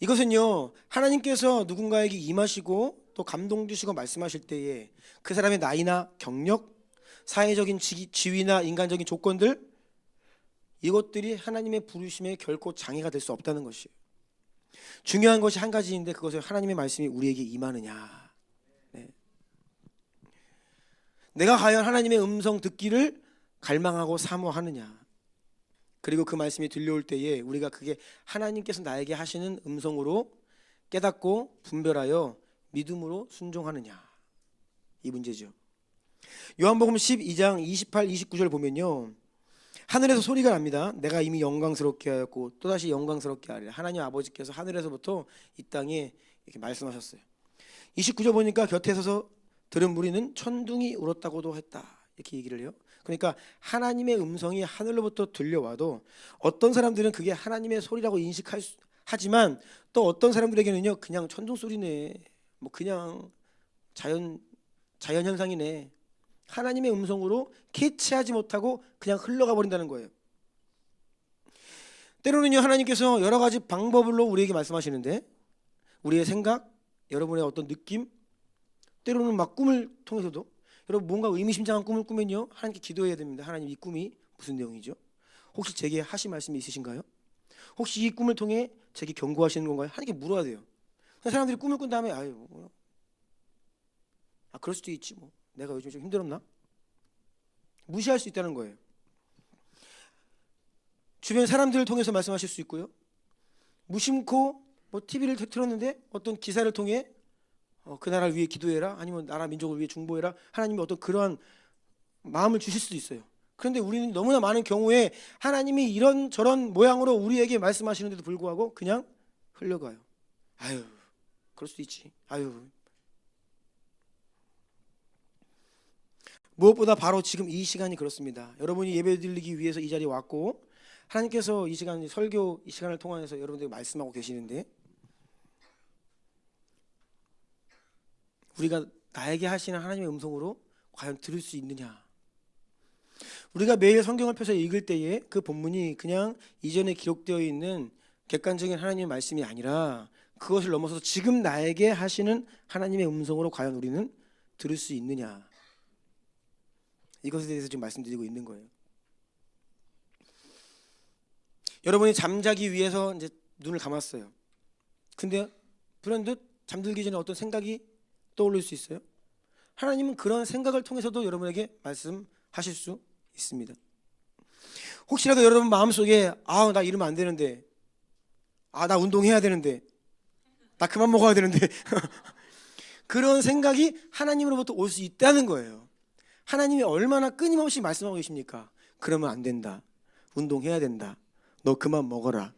이것은요, 하나님께서 누군가에게 임하시고 또 감동 주시고 말씀하실 때에 그 사람의 나이나 경력, 사회적인 지위나 인간적인 조건들, 이것들이 하나님의 부르심에 결코 장애가 될 수 없다는 것이에요. 중요한 것이 한 가지인데, 그것을 하나님의 말씀이 우리에게 임하느냐. 네. 내가 과연 하나님의 음성 듣기를 갈망하고 사모하느냐. 그리고 그 말씀이 들려올 때에 우리가 그게 하나님께서 나에게 하시는 음성으로 깨닫고 분별하여 믿음으로 순종하느냐, 이 문제죠. 요한복음 12장 28, 29절 보면요, 하늘에서 소리가 납니다. 내가 이미 영광스럽게 하였고 또다시 영광스럽게 하리라. 하나님 아버지께서 하늘에서부터 이 땅에 이렇게 말씀하셨어요. 29절 보니까 곁에 서서 들은 무리는 천둥이 울었다고도 했다, 이렇게 얘기를 해요. 그러니까 하나님의 음성이 하늘로부터 들려와도 어떤 사람들은 그게 하나님의 소리라고 하지만 또 어떤 사람들에게는요, 그냥 천둥 소리네, 뭐 그냥 자연 현상이네, 하나님의 음성으로 캐치하지 못하고 그냥 흘러가 버린다는 거예요. 때로는요, 하나님께서 여러 가지 방법으로 우리에게 말씀하시는데, 우리의 생각, 여러분의 어떤 느낌, 때로는 막 꿈을 통해서도, 여러분 뭔가 의미심장한 꿈을 꾸면요, 하나님께 기도해야 됩니다. 하나님, 이 꿈이 무슨 내용이죠? 혹시 제게 하신 말씀이 있으신가요? 혹시 이 꿈을 통해 제게 경고하시는 건가요? 하나님께 물어야 돼요. 사람들이 꿈을 꾼 다음에 그럴 수도 있지, 뭐 내가 요즘 좀 힘들었나? 무시할 수 있다는 거예요. 주변 사람들을 통해서 말씀하실 수 있고요, 무심코 뭐 TV를 틀었는데 어떤 기사를 통해 그 나라를 위해 기도해라, 아니면 나라 민족을 위해 중보해라, 하나님이 어떤 그러한 마음을 주실 수도 있어요. 그런데 우리는 너무나 많은 경우에 하나님이 이런 저런 모양으로 우리에게 말씀하시는데도 불구하고 그냥 흘러가요. 아유, 그럴 수도 있지, 아유, 무엇보다 바로 지금 이 시간이 그렇습니다. 여러분이 예배드리기 위해서 이 자리에 왔고 하나님께서 이 시간 설교 이 시간을 통해서 여러분들에게 말씀하고 계시는데 우리가 나에게 하시는 하나님의 음성으로 과연 들을 수 있느냐? 우리가 매일 성경을 펴서 읽을 때에 그 본문이 그냥 이전에 기록되어 있는 객관적인 하나님의 말씀이 아니라 그것을 넘어서서 지금 나에게 하시는 하나님의 음성으로 과연 우리는 들을 수 있느냐? 이것에 대해서 지금 말씀드리고 있는 거예요. 여러분이 잠자기 위해서 이제 눈을 감았어요. 근데 불현듯 잠들기 전에 어떤 생각이 떠오를 수 있어요. 하나님은 그런 생각을 통해서도 여러분에게 말씀하실 수 있습니다. 혹시라도 여러분 마음속에 나 이러면 안 되는데, 나 운동해야 되는데, 나 그만 먹어야 되는데 그런 생각이 하나님으로부터 올 수 있다는 거예요. 하나님이 얼마나 끊임없이 말씀하고 계십니까? 그러면 안 된다. 운동해야 된다. 너 그만 먹어라.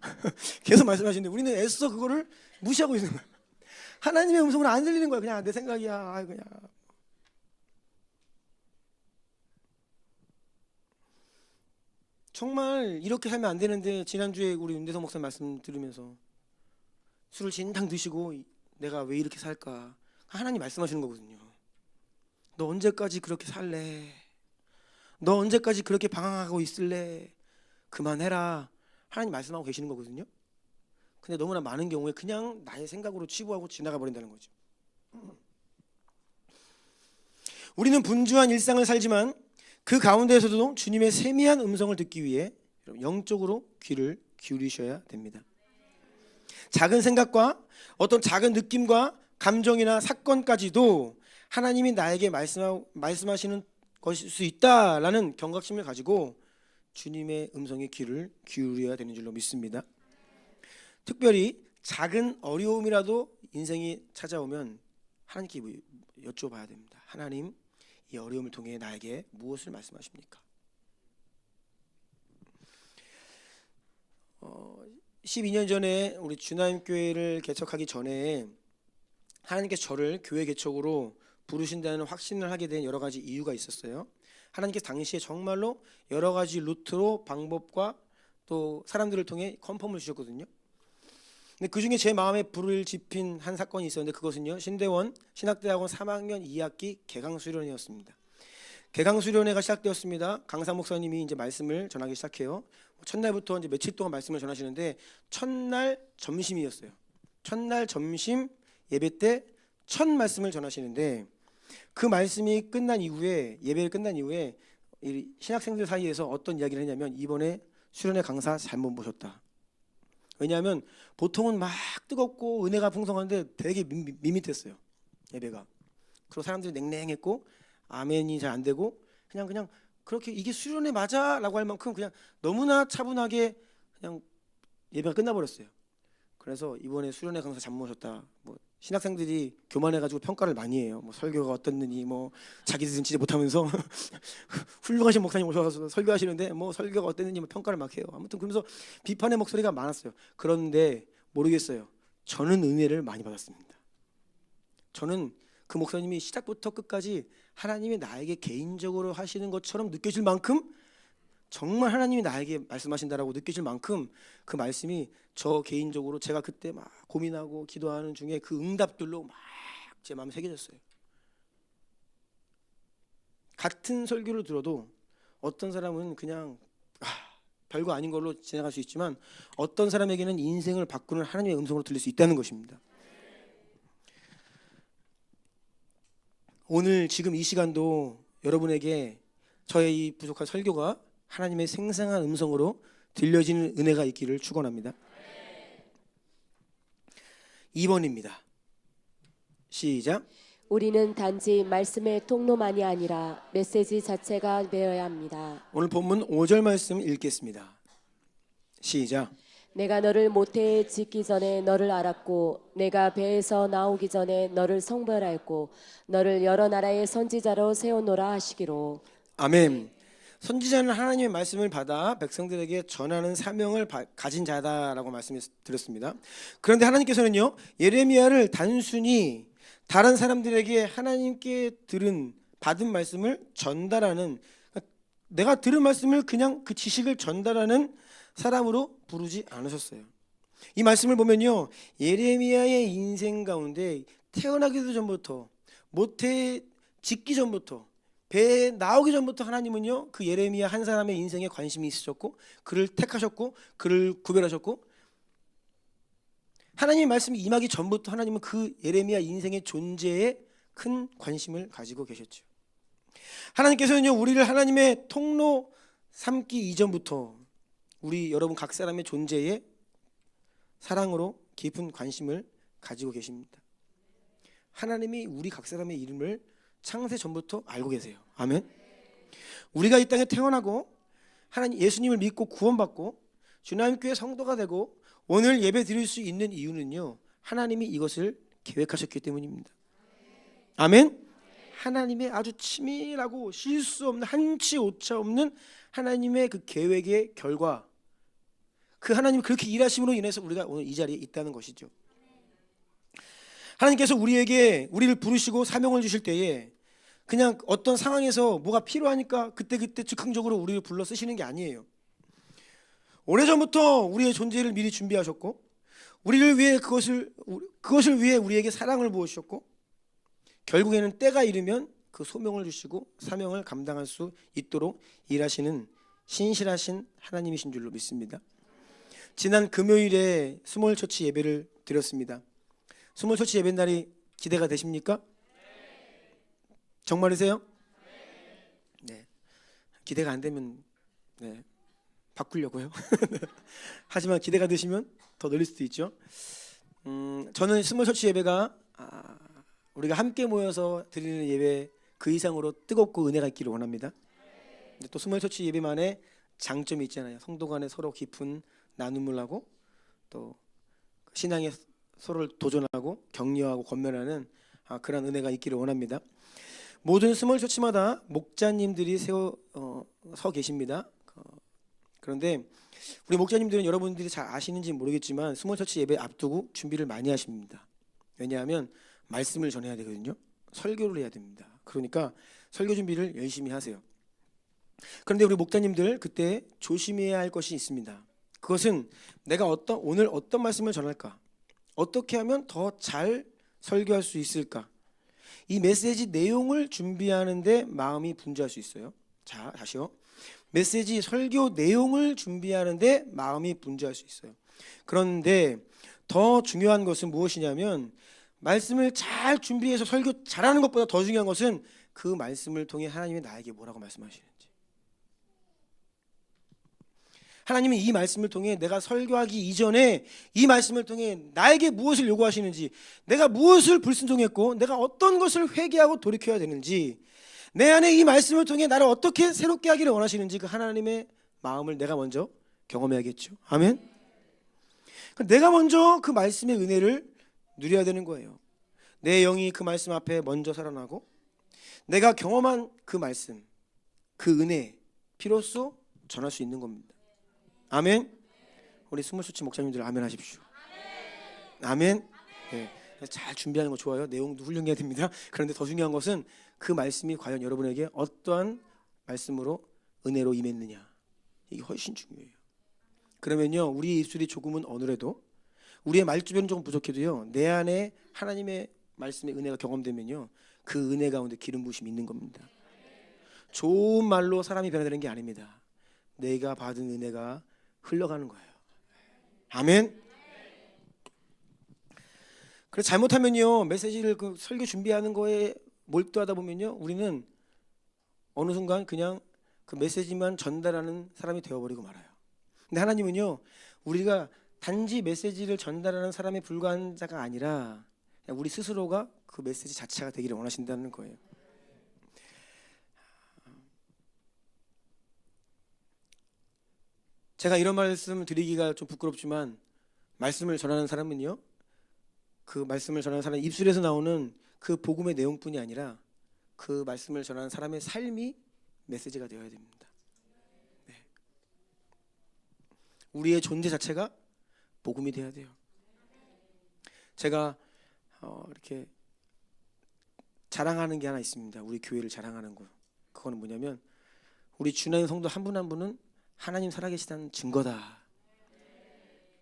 계속 말씀하시는데 우리는 애써 그거를 무시하고 있는 거예요. 하나님의 음성은 안 들리는 거야. 그냥 내 생각이야. 그냥. 정말 이렇게 살면 안 되는데 지난주에 우리 윤대성 목사 말씀 들으면서 술을 진탕 드시고 내가 왜 이렇게 살까? 하나님 말씀하시는 거거든요. 너 언제까지 그렇게 살래? 너 언제까지 그렇게 방황하고 있을래? 그만해라. 하나님 말씀하고 계시는 거거든요. 근데 너무나 많은 경우에 그냥 나의 생각으로 치부하고 지나가 버린다는 거죠. 우리는 분주한 일상을 살지만 그 가운데에서도 주님의 세미한 음성을 듣기 위해 영적으로 귀를 기울이셔야 됩니다. 작은 생각과 어떤 작은 느낌과 감정이나 사건까지도 하나님이 나에게 말씀하시는 것일 수 있다라는 경각심을 가지고 주님의 음성에 귀를 기울여야 되는 줄로 믿습니다. 특별히 작은 어려움이라도 인생이 찾아오면 하나님께 여쭤봐야 됩니다. 하나님, 이 어려움을 통해 나에게 무엇을 말씀하십니까? 12년 전에 우리 주나임 교회를 개척하기 전에 하나님께서 저를 교회 개척으로 부르신다는 확신을 하게 된 여러 가지 이유가 있었어요. 하나님께서 당시에 정말로 여러 가지 루트로 방법과 또 사람들을 통해 컨펌을 주셨거든요. 근데 그 중에 제 마음에 불을 지핀 한 사건이 있었는데 그것은요, 신대원 신학대학원 3학년 2학기 개강수련회였습니다. 개강수련회가 시작되었습니다. 강사 목사님이 이제 말씀을 전하기 시작해요. 첫날부터 이제 며칠 동안 말씀을 전하시는데 첫날 점심이었어요. 첫날 점심 예배 때 첫 말씀을 전하시는데 그 말씀이 끝난 이후에 예배를 끝난 이후에 이 신학생들 사이에서 어떤 이야기를 했냐면 이번에 수련회 강사 잘못 보셨다. 왜냐하면 보통은 막 뜨겁고 은혜가 풍성한데 되게 밋밋했어요. 예배가. 그리고 사람들이 냉랭했고 아멘이 잘 안 되고 그냥 그렇게 이게 수련회 맞아라고 할 만큼 그냥 너무나 차분하게 그냥 예배가 끝나버렸어요. 그래서 이번에 수련회 강사 잘못 오셨다. 뭐 신학생들이 교만해가지고 평가를 많이 해요. 뭐 설교가 어떻느니 뭐 자기들은 진짜 못하면서 훌륭하신 목사님 오셔서 설교하시는데 뭐 설교가 어땠느니 뭐 평가를 막 해요. 아무튼 그러면서 비판의 목소리가 많았어요. 그런데 모르겠어요. 저는 은혜를 많이 받았습니다. 저는 그 목사님이 시작부터 끝까지 하나님이 나에게 개인적으로 하시는 것처럼 느껴질 만큼 정말 하나님이 나에게 말씀하신다라고 느껴질 만큼 그 말씀이 저 개인적으로 제가 그때 막 고민하고 기도하는 중에 그 응답들로 막 제 마음에 새겨졌어요. 같은 설교를 들어도 어떤 사람은 그냥 별거 아닌 걸로 지나갈 수 있지만 어떤 사람에게는 인생을 바꾸는 하나님의 음성으로 들릴 수 있다는 것입니다. 오늘 지금 이 시간도 여러분에게 저의 이 부족한 설교가 하나님의 생생한 음성으로 들려지는 은혜가 있기를 축원합니다. 2번입니다. 시작. 우리는 단지 말씀의 통로만이 아니라 메시지 자체가 되어야 합니다. 오늘 본문 5절 말씀 읽겠습니다. 시작. 내가 너를 모태에 짓기 전에 너를 알았고 내가 배에서 나오기 전에 너를 성별하였고 너를 여러 나라의 선지자로 세워놓으라 하시기로. 아멘. 선지자는 하나님의 말씀을 받아 백성들에게 전하는 사명을 가진 자다라고 말씀을 드렸습니다. 그런데 하나님께서는요, 예레미야를 단순히 다른 사람들에게 하나님께 들은 받은 말씀을 전달하는, 내가 들은 말씀을 그냥 그 지식을 전달하는 사람으로 부르지 않으셨어요. 이 말씀을 보면요, 예레미야의 인생 가운데 태어나기도 전부터, 모태 짓기 전부터, 배에 나오기 전부터 하나님은요, 그 예레미야 한 사람의 인생에 관심이 있으셨고, 그를 택하셨고, 그를 구별하셨고, 하나님의 말씀이 임하기 전부터 하나님은 그 예레미야 인생의 존재에 큰 관심을 가지고 계셨죠. 하나님께서는요, 우리를 하나님의 통로 삼기 이전부터 우리 여러분 각 사람의 존재에 사랑으로 깊은 관심을 가지고 계십니다. 하나님이 우리 각 사람의 이름을 창세 전부터 알고 계세요. 아멘. 우리가 이 땅에 태어나고 하나님 예수님을 믿고 구원받고 주님교회 성도가 되고 오늘 예배 드릴 수 있는 이유는요, 하나님이 이것을 계획하셨기 때문입니다. 아멘. 하나님의 아주 치밀하고 실수 없는, 한치 오차 없는 하나님의 그 계획의 결과, 그 하나님이 그렇게 일하심으로 인해서 우리가 오늘 이 자리에 있다는 것이죠. 하나님께서 우리를 부르시고 사명을 주실 때에 그냥 어떤 상황에서 뭐가 필요하니까 그때그때 즉흥적으로 우리를 불러 쓰시는 게 아니에요. 오래전부터 우리의 존재를 미리 준비하셨고, 우리를 위해 그것을 위해 우리에게 사랑을 부어주셨고, 결국에는 때가 이르면 그 소명을 주시고 사명을 감당할 수 있도록 일하시는 신실하신 하나님이신 줄로 믿습니다. 지난 금요일에 스몰처치 예배를 드렸습니다. 스몰처치 예배 날이 기대가 되십니까? 정말이세요? 네. 기대가 안 되면 바꾸려고요. 하지만 기대가 되시면 더 늘릴 수도 있죠. 저는 스몰처치 예배가 우리가 함께 모여서 드리는 예배 그 이상으로 뜨겁고 은혜가 있기를 원합니다. 근데 또 스몰처치 예배만의 장점이 있잖아요. 성도 간에 서로 깊은 나눔을 하고 또 신앙에 서로를 도전하고 격려하고 권면하는 그런 은혜가 있기를 원합니다. 모든 스몰처치마다 목자님들이 서 계십니다. 그런데 우리 목자님들은 여러분들이 잘 아시는지 모르겠지만 스몰처치 예배 앞두고 준비를 많이 하십니다. 왜냐하면 말씀을 전해야 되거든요. 설교를 해야 됩니다. 그러니까 설교 준비를 열심히 하세요. 그런데 우리 목자님들 그때 조심해야 할 것이 있습니다. 그것은 내가 오늘 어떤 말씀을 전할까? 어떻게 하면 더 잘 설교할 수 있을까? 이 메시지 내용을 준비하는데 마음이 분주할 수 있어요. 자, 다시요. 메시지 설교 내용을 준비하는데 마음이 분주할 수 있어요. 그런데 더 중요한 것은 무엇이냐면 말씀을 잘 준비해서 설교 잘하는 것보다 더 중요한 것은 그 말씀을 통해 하나님이 나에게 뭐라고 말씀하시는지. 하나님이 이 말씀을 통해 내가 설교하기 이전에 이 말씀을 통해 나에게 무엇을 요구하시는지, 내가 무엇을 불순종했고 내가 어떤 것을 회개하고 돌이켜야 되는지, 내 안에 이 말씀을 통해 나를 어떻게 새롭게 하기를 원하시는지 그 하나님의 마음을 내가 먼저 경험해야겠죠. 아멘. 내가 먼저 그 말씀의 은혜를 누려야 되는 거예요. 내 영이 그 말씀 앞에 먼저 살아나고 내가 경험한 그 말씀, 그 은혜 비로소 전할 수 있는 겁니다. 아멘. 우리 스몰처치 목사님들 아멘 하십시오. 아멘. 네. 잘 준비하는 거 좋아요. 내용도 훌륭해야 됩니다. 그런데 더 중요한 것은 그 말씀이 과연 여러분에게 어떠한 말씀으로 은혜로 임했느냐, 이게 훨씬 중요해요. 그러면요, 우리 입술이 조금은 어눌해도, 우리의 말주변이 조금 부족해도요, 내 안에 하나님의 말씀의 은혜가 경험되면요, 그 은혜 가운데 기름 부으심이 있는 겁니다. 좋은 말로 사람이 변화되는 게 아닙니다. 내가 받은 은혜가 흘러가는 거예요. 아멘. 그래서 잘못하면요, 메시지를 그 설교 준비하는 거에 몰두하다 보면요, 우리는 어느 순간 그냥 그 메시지만 전달하는 사람이 되어버리고 말아요. 근데 하나님은요, 우리가 단지 메시지를 전달하는 사람에 불과한 자가 아니라 우리 스스로가 그 메시지 자체가 되기를 원하신다는 거예요. 제가 이런 말씀 드리기가 좀 부끄럽지만, 말씀을 전하는 사람은요, 그 말씀을 전하는 사람 입술에서 나오는 그 복음의 내용뿐이 아니라 그 말씀을 전하는 사람의 삶이 메시지가 되어야 됩니다. 네. 우리의 존재 자체가 복음이 되어야 돼요. 제가 이렇게 자랑하는 게 하나 있습니다. 우리 교회를 자랑하는 거. 그거는 뭐냐면 우리 주나인 성도 한 분 한 분은 하나님 살아계시다는 증거다.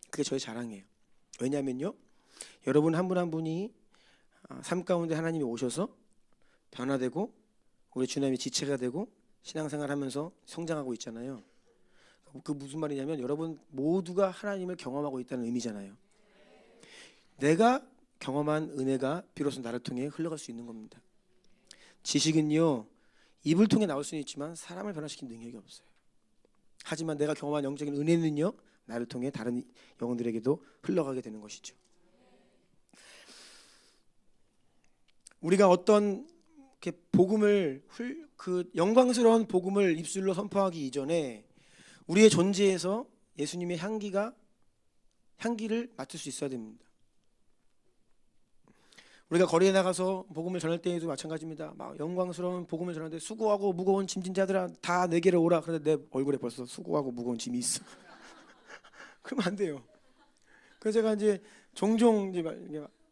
그게 저의 자랑이에요. 왜냐면요, 여러분 한 분 한 분이 삶 가운데 하나님이 오셔서 변화되고 우리 주님의 지체가 되고 신앙생활하면서 성장하고 있잖아요. 그 무슨 말이냐면 여러분 모두가 하나님을 경험하고 있다는 의미잖아요. 내가 경험한 은혜가 비로소 나를 통해 흘러갈 수 있는 겁니다. 지식은요, 입을 통해 나올 수는 있지만 사람을 변화시키는 능력이 없어요. 하지만 내가 경험한 영적인 은혜는요, 나를 통해 다른 영혼들에게도 흘러가게 되는 것이죠. 우리가 어떤 이렇게 복음을 그 영광스러운 복음을 입술로 선포하기 이전에 우리의 존재에서 예수님의 향기를 맡을 수 있어야 됩니다. 우리가 거리에 나가서 복음을 전할 때에도 마찬가지입니다. 막 영광스러운 복음을 전하는데 수고하고 무거운 짐진 자들아 다 내게로 오라. 그런데 내 얼굴에 벌써 수고하고 무거운 짐이 있어. 그러면 안 돼요. 그래서 제가 이제 종종 이제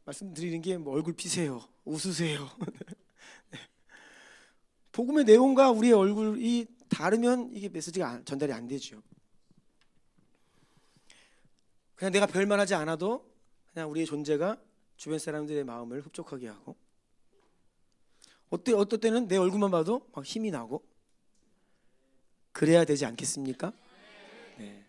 말씀드리는 게 뭐 얼굴 피세요, 웃으세요. 네. 복음의 내용과 우리의 얼굴이 다르면 이게 메시지가 전달이 안 되죠. 그냥 내가 별말 하지 않아도 그냥 우리의 존재가 주변 사람들의 마음을 흡족하게 하고, 어떨 때는 내 얼굴만 봐도 막 힘이 나고 그래야 되지 않겠습니까? 네.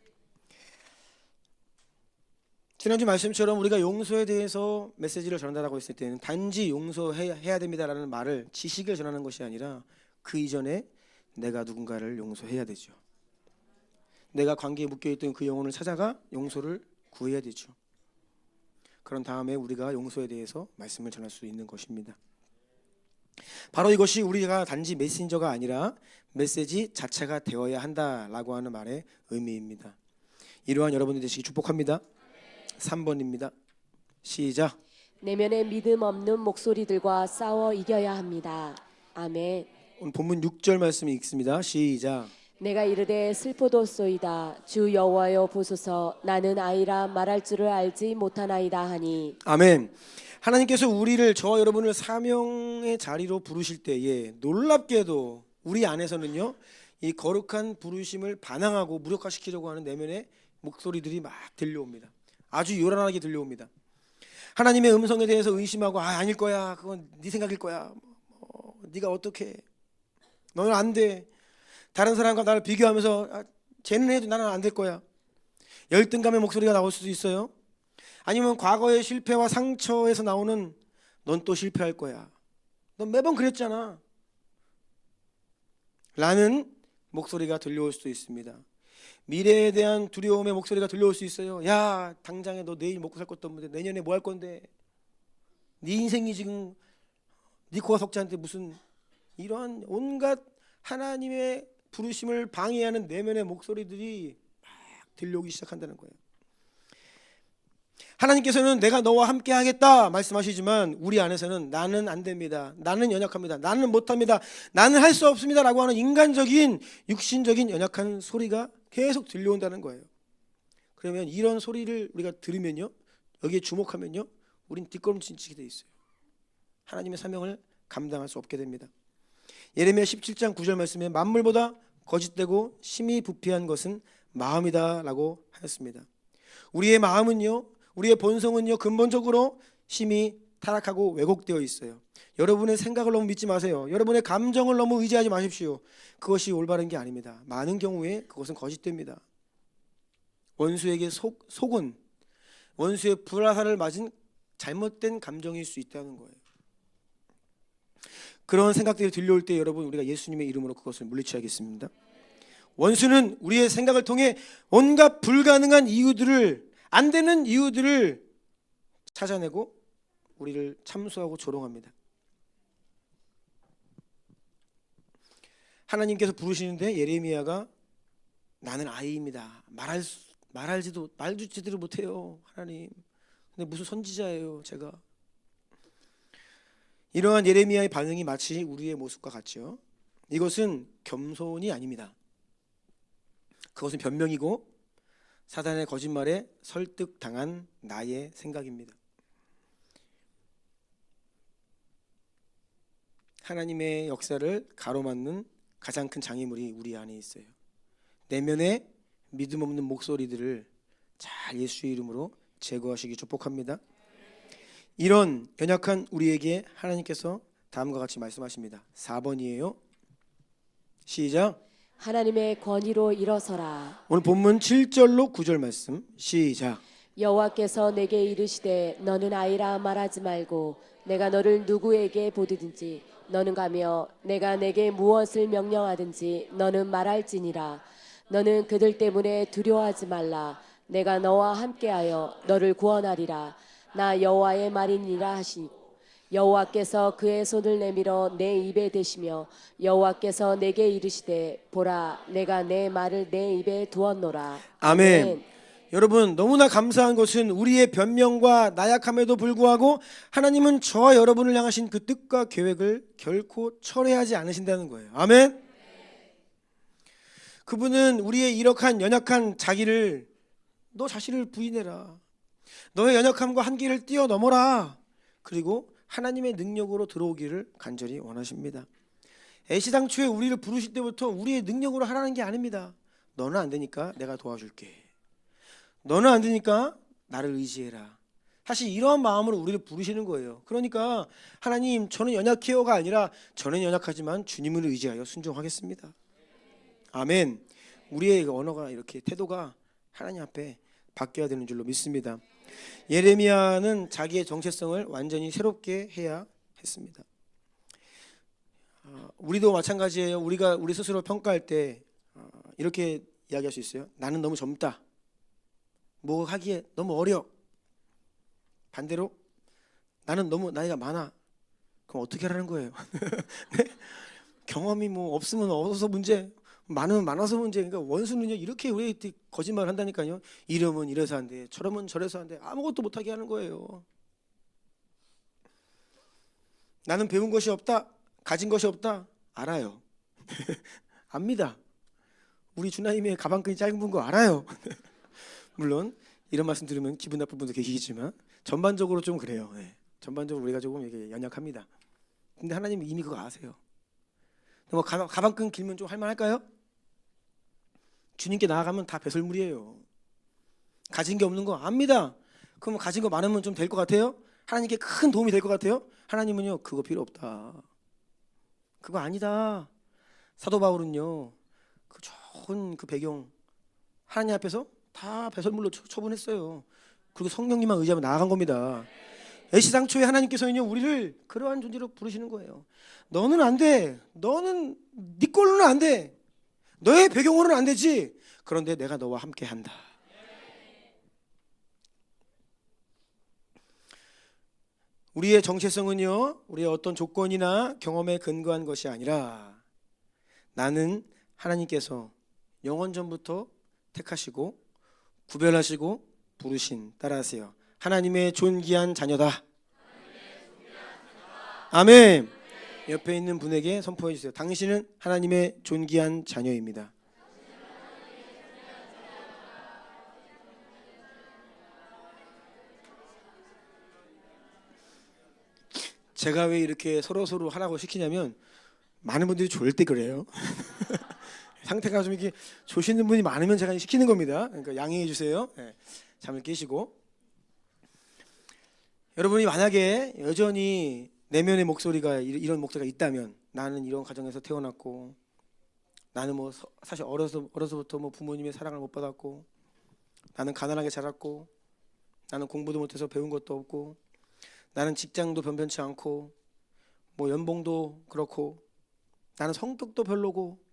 지난주 말씀처럼 우리가 용서에 대해서 메시지를 전한다고 했을 때는 단지 용서해야 됩니다라는 말을 지식을 전하는 것이 아니라 그 이전에 내가 누군가를 용서해야 되죠. 내가 관계에 묶여있던 그 영혼을 찾아가 용서를 구해야 되죠. 그런 다음에 우리가 용서에 대해서 말씀을 전할 수 있는 것입니다. 바로 이것이 우리가 단지 메신저가 아니라 메시지 자체가 되어야 한다라고 하는 말의 의미입니다. 이러한 여러분들 되시기 축복합니다. 3번입니다. 시작. 내면의 믿음 없는 목소리들과 싸워 이겨야 합니다. 아멘. 오늘 본문 6절 말씀이 읽습니다. 시작. 내가 이르되 슬프도소이다. 주 여호와여 보소서. 나는 아이라 말할 줄을 알지 못하나이다 하니. 아멘. 하나님께서 우리를, 저와 여러분을 사명의 자리로 부르실 때에 놀랍게도 우리 안에서는요, 이 거룩한 부르심을 반항하고 무력화시키려고 하는 내면의 목소리들이 막 들려옵니다. 아주 요란하게 들려옵니다. 하나님의 음성에 대해서 의심하고 아닐 거야, 그건 네 생각일 거야, 네가 어떻게, 너는 안 돼, 다른 사람과 나를 비교하면서 쟤는 해도 나는 안 될 거야, 열등감의 목소리가 나올 수도 있어요. 아니면 과거의 실패와 상처에서 나오는 넌 또 실패할 거야, 넌 매번 그랬잖아 라는 목소리가 들려올 수도 있습니다. 미래에 대한 두려움의 목소리가 들려올 수 있어요. 야, 당장에 너 내일 먹고 살 것도 없는데 내년에 뭐 할 건데, 네 인생이 지금 네 코가 석지 않는데 무슨, 이러한 온갖 하나님의 부르심을 방해하는 내면의 목소리들이 막 들려오기 시작한다는 거예요. 하나님께서는 내가 너와 함께 하겠다 말씀하시지만 우리 안에서는 나는 안 됩니다, 나는 연약합니다, 나는 못합니다, 나는 할 수 없습니다 라고 하는 인간적인 육신적인 연약한 소리가 계속 들려온다는 거예요. 그러면 이런 소리를 우리가 들으면요, 여기에 주목하면요, 우린 뒷걸음치게 돼 있어요. 하나님의 사명을 감당할 수 없게 됩니다. 예레미야 17장 9절 말씀에 만물보다 거짓되고 심히 부패한 것은 마음이다 라고 하였습니다. 우리의 마음은요, 우리의 본성은요, 근본적으로 심히 타락하고 왜곡되어 있어요. 여러분의 생각을 너무 믿지 마세요. 여러분의 감정을 너무 의지하지 마십시오. 그것이 올바른 게 아닙니다. 많은 경우에 그것은 거짓됩니다. 원수에게 속은 원수의 불화살을 맞은 잘못된 감정일 수 있다는 거예요. 그런 생각들이 들려올 때 여러분, 우리가 예수님의 이름으로 그것을 물리쳐야겠습니다. 원수는 우리의 생각을 통해 온갖 불가능한 이유들을, 안 되는 이유들을 찾아내고 우리를 참소하고 조롱합니다. 하나님께서 부르시는데 예레미야가 나는 아이입니다, 말도 제대로 못해요 하나님, 근데 무슨 선지자예요 제가. 이러한 예레미야의 반응이 마치 우리의 모습과 같죠. 이것은 겸손이 아닙니다. 그것은 변명이고 사단의 거짓말에 설득당한 나의 생각입니다. 하나님의 역사를 가로막는 가장 큰 장애물이 우리 안에 있어요. 내면의 믿음 없는 목소리들을 잘 예수의 이름으로 제거하시기 축복합니다. 이런 연약한 우리에게 하나님께서 다음과 같이 말씀하십니다. 4번이에요. 시작. 하나님의 권위로 일어서라. 오늘 본문 7절로 9절 말씀 시작. 여호와께서 내게 이르시되 너는 아이라 말하지 말고 내가 너를 누구에게 보내든지 너는 가며 내가 내게 무엇을 명령하든지 너는 말할지니라. 너는 그들 때문에 두려워하지 말라. 내가 너와 함께하여 너를 구원하리라. 나 여호와의 말이니라 하시니 여호와께서 그의 손을 내밀어 내 입에 대시며 여호와께서 내게 이르시되 보라 내가 내 말을 내 입에 두었노라. 아멘. 여러분, 너무나 감사한 것은 우리의 변명과 나약함에도 불구하고 하나님은 저와 여러분을 향하신 그 뜻과 계획을 결코 철회하지 않으신다는 거예요. 아멘. 그분은 우리의 이러한 연약한 자기를 너 자신을 부인해라. 너의 연약함과 한계를 뛰어넘어라. 그리고 하나님의 능력으로 들어오기를 간절히 원하십니다. 애시당초에 우리를 부르실 때부터 우리의 능력으로 하라는 게 아닙니다. 너는 안 되니까 내가 도와줄게. 너는 안 되니까 나를 의지해라. 사실 이러한 마음으로 우리를 부르시는 거예요. 그러니까 하나님, 저는 연약해요가 아니라 저는 연약하지만 주님을 의지하여 순종하겠습니다. 아멘. 우리의 언어가 이렇게 태도가 하나님 앞에 바뀌어야 되는 줄로 믿습니다. 예레미야는 자기의 정체성을 완전히 새롭게 해야 했습니다. 우리도 마찬가지예요. 우리가 우리 스스로 평가할 때 이렇게 이야기할 수 있어요. 나는 너무 젊다. 뭐 하기에 너무 어려. 반대로 나는 너무 나이가 많아. 그럼 어떻게 하라는 거예요? 네? 경험이 뭐 없으면 없어서 문제, 많으면 많아서 문제. 그러니까 원수는요 이렇게 우리 거짓말을 한다니까요. 이러면 이래서 안 돼, 저러면 저래서 안 돼. 아무것도 못하게 하는 거예요. 나는 배운 것이 없다, 가진 것이 없다. 알아요. 압니다. 우리 주나님의 가방끈이 짧은 거 알아요. 물론 이런 말씀 들으면 기분 나쁜 분도 계시겠지만 전반적으로 좀 그래요. 네. 전반적으로 우리가 조금 이게 연약합니다. 근데 하나님이 이미 그거 아세요. 뭐 가방끈 길면 좀 할만할까요? 주님께 나아가면 다 배설물이에요. 가진 게 없는 거 압니다. 그럼 가진 거 많으면 좀 될 것 같아요? 하나님께 큰 도움이 될 것 같아요? 하나님은요 그거 필요 없다. 그거 아니다. 사도 바울은요 그 좋은 그 배경 하나님 앞에서 다 배설물로 처분했어요. 그리고 성령님만 의지하면 나아간 겁니다. 애시당초에 하나님께서는요 우리를 그러한 존재로 부르시는 거예요. 너는 안 돼. 너는 네 걸로는 안 돼. 너의 배경으로는 안 되지. 그런데 내가 너와 함께 한다. 우리의 정체성은요 우리의 어떤 조건이나 경험에 근거한 것이 아니라 나는 하나님께서 영원 전부터 택하시고 구별하시고 부르신, 따라하세요, 하나님의 존귀한 자녀다. 아멘. 옆에 있는 분에게 선포해 주세요. 당신은 하나님의 존귀한 자녀입니다. 제가 왜 이렇게 서로 하라고 시키냐면 많은 분들이 좋을 때 그래요. 상태가 좀 이렇게 조시는 분이 많으면 제가 시키는 겁니다. 그러니까 양해해 주세요. 네, 잠을 깨시고. 여러분이 만약에 여전히 내면의 목소리가 이런 목소리가 있다면, 나는 이런 가정에서 태어났고, 나는 뭐 사실 어려서부터 뭐 부모님의 사랑을 못 받았고, 나는 가난하게 자랐고, 나는 공부도 못해서 배운 것도 없고, 나는 직장도 변변치 않고, 뭐 연봉도 그렇고, 나는 성격도 별로고,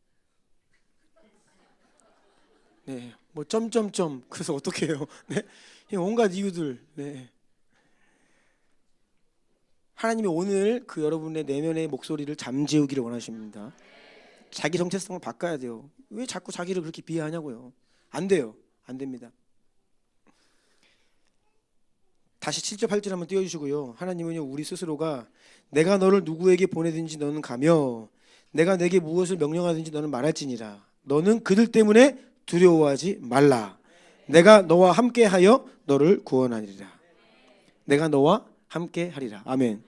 네, 뭐 점점점. 그래서 어떻게 해요? 네, 온갖 이유들. 네. 하나님이 오늘 그 여러분의 내면의 목소리를 잠재우기를 원하십니다. 자기 정체성을 바꿔야 돼요. 왜 자꾸 자기를 그렇게 비하하냐고요. 안 돼요. 안 됩니다. 다시 7절 8절 한번 띄워주시고요. 하나님은요 우리 스스로가 내가 너를 누구에게 보내든지 너는 가며 내가 내게 무엇을 명령하든지 너는 말할지니라. 너는 그들 때문에 두려워하지 말라. 내가 너와 함께하여 너를 구원하리라. 내가 너와 함께하리라. 아멘.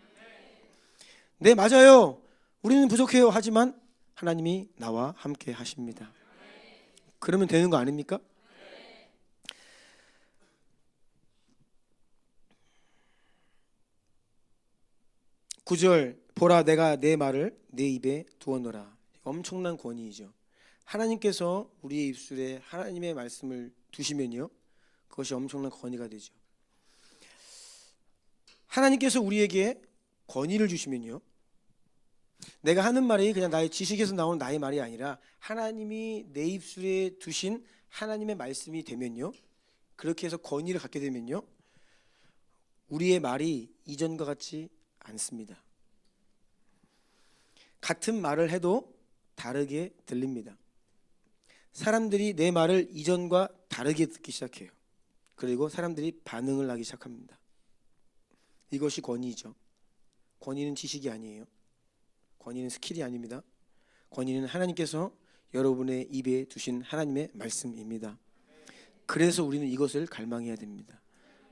네, 맞아요. 우리는 부족해요. 하지만 하나님이 나와 함께 하십니다. 그러면 되는 거 아닙니까? 9절 보라 내가 내 말을 내 입에 두었노라. 엄청난 권위이죠. 하나님께서 우리의 입술에 하나님의 말씀을 두시면요, 그것이 엄청난 권위가 되죠. 하나님께서 우리에게 권위를 주시면요, 내가 하는 말이 그냥 나의 지식에서 나오는 나의 말이 아니라 하나님이 내 입술에 두신 하나님의 말씀이 되면요, 그렇게 해서 권위를 갖게 되면요, 우리의 말이 이전과 같지 않습니다. 같은 말을 해도 다르게 들립니다. 사람들이 내 말을 이전과 다르게 듣기 시작해요. 그리고 사람들이 반응을 하기 시작합니다. 이것이 권위죠. 권위는 지식이 아니에요. 권위는 스킬이 아닙니다. 권위는 하나님께서 여러분의 입에 두신 하나님의 말씀입니다. 그래서 우리는 이것을 갈망해야 됩니다.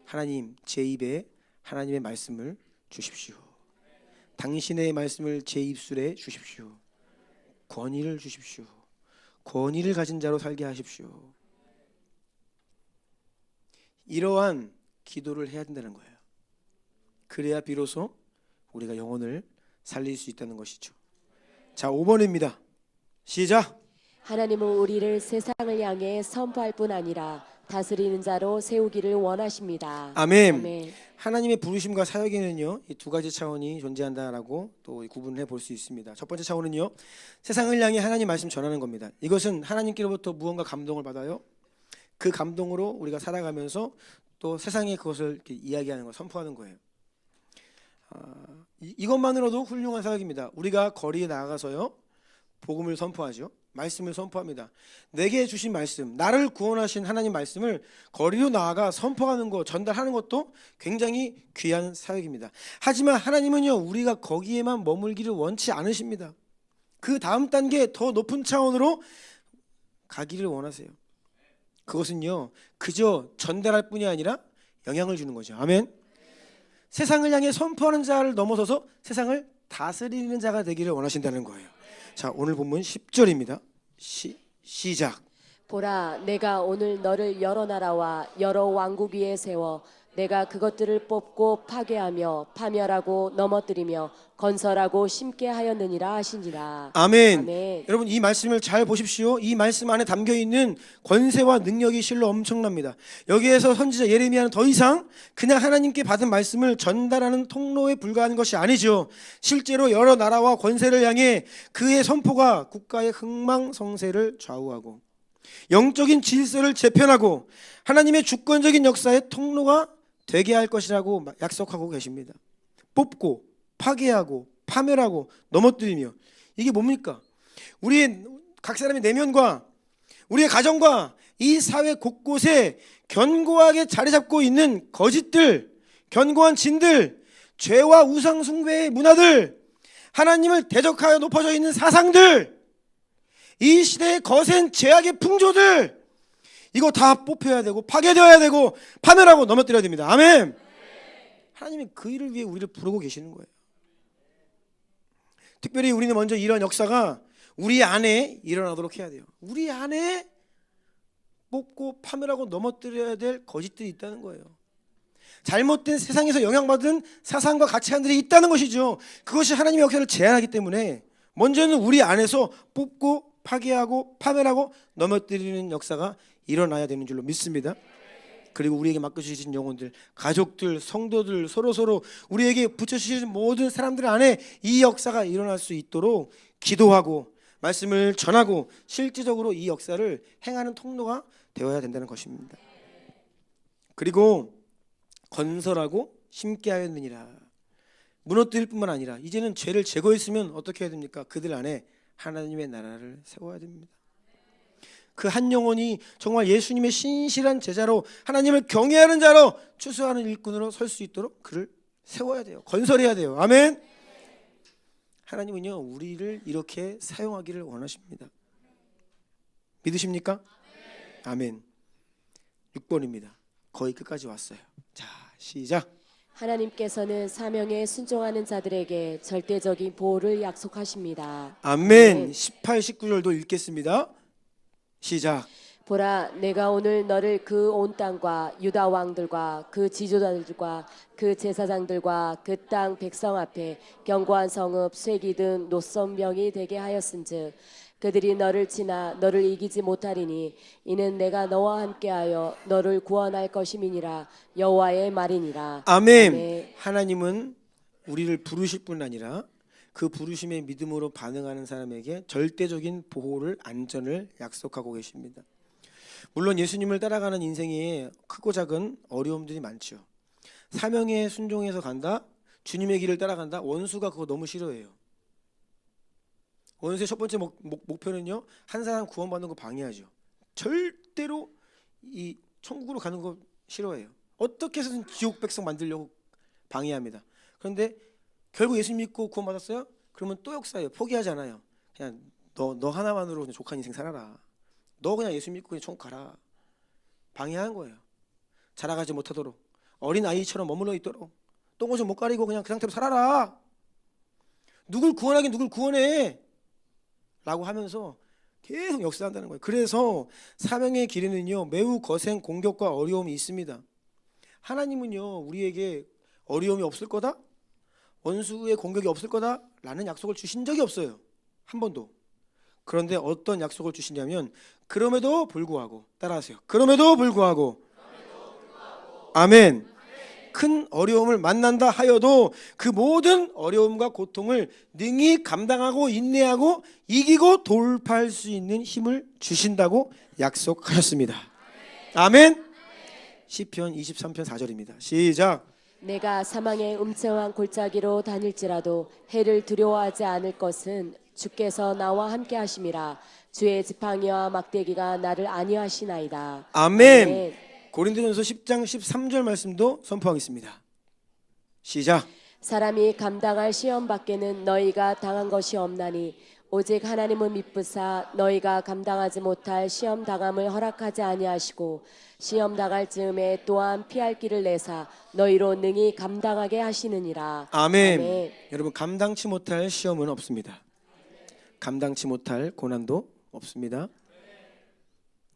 하나님, 제 입에 하나님의 말씀을 주십시오. 당신의 말씀을 제 입술에 주십시오. 권위를 주십시오. 권위를 가진 자로 살게 하십시오. 이러한 기도를 해야 된다는 거예요. 그래야 비로소 우리가 영혼을 살릴 수 있다는 것이죠. 자, 5번입니다. 시작. 하나님은 우리를 세상을 향해 선포할 뿐 아니라 다스리는 자로 세우기를 원하십니다. 아멘. 아멘. 하나님의 부르심과 사역에는요, 이 두 가지 차원이 존재한다라고 또 구분해 볼 수 있습니다. 첫 번째 차원은요, 세상을 향해 하나님 말씀 전하는 겁니다. 이것은 하나님께로부터 무언가 감동을 받아요. 그 감동으로 우리가 살아가면서 또 세상에 그것을 이렇게 이야기하는 거, 선포하는 거예요. 이것만으로도 훌륭한 사역입니다. 우리가 거리에 나가서요, 복음을 선포하죠. 말씀을 선포합니다. 내게 주신 말씀, 나를 구원하신 하나님 말씀을 거리로 나아가 선포하는 것, 전달하는 것도 굉장히 귀한 사역입니다. 하지만 하나님은요, 우리가 거기에만 머물기를 원치 않으십니다. 그 다음 단계 더 높은 차원으로 가기를 원하세요. 그것은요, 그저 전달할 뿐이 아니라 영향을 주는 거죠. 아멘. 세상을 향해 선포하는 자를 넘어서서 세상을 다스리는 자가 되기를 원하신다는 거예요. 자, 오늘 본문 10절입니다. 시작. 보라, 내가 오늘 너를 여러 나라와 여러 왕국 위에 세워 내가 그것들을 뽑고 파괴하며 파멸하고 넘어뜨리며 건설하고 심게 하였느니라 하시니라. 아멘. 아멘. 여러분, 이 말씀을 잘 보십시오. 이 말씀 안에 담겨 있는 권세와 능력이 실로 엄청납니다. 여기에서 선지자 예레미야는 더 이상 그냥 하나님께 받은 말씀을 전달하는 통로에 불과한 것이 아니죠. 실제로 여러 나라와 권세를 향해 그의 선포가 국가의 흥망성쇠를 좌우하고 영적인 질서를 재편하고 하나님의 주권적인 역사의 통로가 되게 할 것이라고 약속하고 계십니다. 뽑고 파괴하고 파멸하고 넘어뜨리며, 이게 뭡니까? 우리의 각 사람의 내면과 우리의 가정과 이 사회 곳곳에 견고하게 자리 잡고 있는 거짓들, 견고한 진들, 죄와 우상 숭배의 문화들, 하나님을 대적하여 높아져 있는 사상들, 이 시대의 거센 죄악의 풍조들, 이거 다 뽑혀야 되고 파괴되어야 되고 파멸하고 넘어뜨려야 됩니다. 아멘. 하나님이 그 일을 위해 우리를 부르고 계시는 거예요. 특별히 우리는 먼저 이런 역사가 우리 안에 일어나도록 해야 돼요. 우리 안에 뽑고 파멸하고 넘어뜨려야 될 거짓들이 있다는 거예요. 잘못된 세상에서 영향받은 사상과 가치관들이 있다는 것이죠. 그것이 하나님의 역사를 제한하기 때문에 먼저는 우리 안에서 뽑고 파괴하고 파멸하고 넘어뜨리는 역사가 일어나야 되는 줄로 믿습니다. 그리고 우리에게 맡겨주신 영혼들, 가족들, 성도들, 서로 우리에게 붙여주신 모든 사람들 안에 이 역사가 일어날 수 있도록 기도하고 말씀을 전하고 실질적으로 이 역사를 행하는 통로가 되어야 된다는 것입니다. 그리고 건설하고 심게 하였느니라. 무너뜨릴 뿐만 아니라 이제는 죄를 제거했으면 어떻게 해야 됩니까? 그들 안에 하나님의 나라를 세워야 됩니다. 그 한 영혼이 정말 예수님의 신실한 제자로 하나님을 경외하는 자로 추수하는 일꾼으로 설 수 있도록 그를 세워야 돼요. 건설해야 돼요. 아멘. 하나님은요, 우리를 이렇게 사용하기를 원하십니다. 믿으십니까? 아멘. 6번입니다. 거의 끝까지 왔어요. 자, 시작. 하나님께서는 사명에 순종하는 자들에게 절대적인 보호를 약속하십니다. 아멘. 18, 19절도 읽겠습니다. 시작. 보라, 내가 오늘 너를 그 온 땅과 유다 왕들과 그 지도자들과 그 제사장들과 그 땅 백성 앞에 견고한 성읍 쇠기든 노선병이 되게 하였은즉 그들이 너를 치나 너를 이기지 못하리니 이는 내가 너와 함께하여 너를 구원할 것임이니라. 여호와의 말이니라. 아멘. 아멘. 하나님은 우리를 부르실 뿐 아니라 그 부르심에 믿음으로 반응하는 사람에게 절대적인 보호를, 안전을 약속하고 계십니다. 물론 예수님을 따라가는 인생에 크고 작은 어려움들이 많죠. 사명에 순종해서 간다, 주님의 길을 따라간다. 원수가 그거 너무 싫어해요. 원수의 첫 번째 목표는요, 한 사람 구원받는 거 방해하죠. 절대로 이 천국으로 가는 거 싫어해요. 어떻게 해서든 지옥 백성 만들려고 방해합니다. 그런데 결국 예수 믿고 구원받았어요? 그러면 또 역사예요. 포기하지 않아요. 그냥 너 하나만으로 그냥 족한 인생 살아라. 너 그냥 예수 믿고 그냥 천국 가라. 방해한 거예요. 자라가지 못하도록, 어린 아이처럼 머물러 있도록, 똥오줌 못 가리고 그냥 그 상태로 살아라. 누굴 구원하긴 누굴 구원해 라고 하면서 계속 역사한다는 거예요. 그래서 사명의 길에는요, 매우 거센 공격과 어려움이 있습니다. 하나님은요, 우리에게 어려움이 없을 거다, 원수의 공격이 없을 거다 라는 약속을 주신 적이 없어요. 한 번도. 그런데 어떤 약속을 주시냐면, 그럼에도 불구하고, 따라하세요. 그럼에도 불구하고, 아멘. 큰 어려움을 만난다 하여도 그 모든 어려움과 고통을 능히 감당하고 인내하고 이기고 돌파할 수 있는 힘을 주신다고 약속하셨습니다. 아멘. 시편 23편 4절입니다. 시작. 내가 사망의 음침한 골짜기로 다닐지라도 해를 두려워하지 않을 것은 주께서 나와 함께 하심이라. 주의 지팡이와 막대기가 나를 안위하시나이다. 아멘. 아멘. 고린도전서 10장 13절 말씀도 선포하겠습니다. 시작. 사람이 감당할 시험 밖에는 너희가 당한 것이 없나니 오직 하나님은 미쁘사 너희가 감당하지 못할 시험 당함을 허락하지 아니하시고 시험 당할 즈음에 또한 피할 길을 내사 너희로 능히 감당하게 하시느니라. 아멘. 아멘. 여러분, 감당치 못할 시험은 없습니다. 감당치 못할 고난도 없습니다.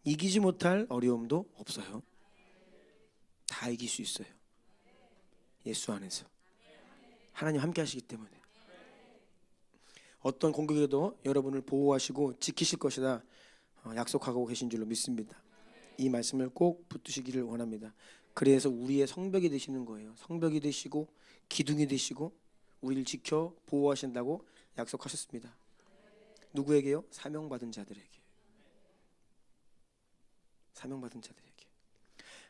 이기지 못할 어려움도 없어요. 다 이길 수 있어요. 예수 안에서. 하나님 함께 하시기 때문에. 어떤 공격에도 여러분을 보호하시고 지키실 것이다 약속하고 계신 줄로 믿습니다. 이 말씀을 꼭 붙드시기를 원합니다. 그래서 우리의 성벽이 되시는 거예요. 성벽이 되시고 기둥이 되시고 우리를 지켜 보호하신다고 약속하셨습니다. 누구에게요? 사명받은 자들에게. 사명받은 자들에게.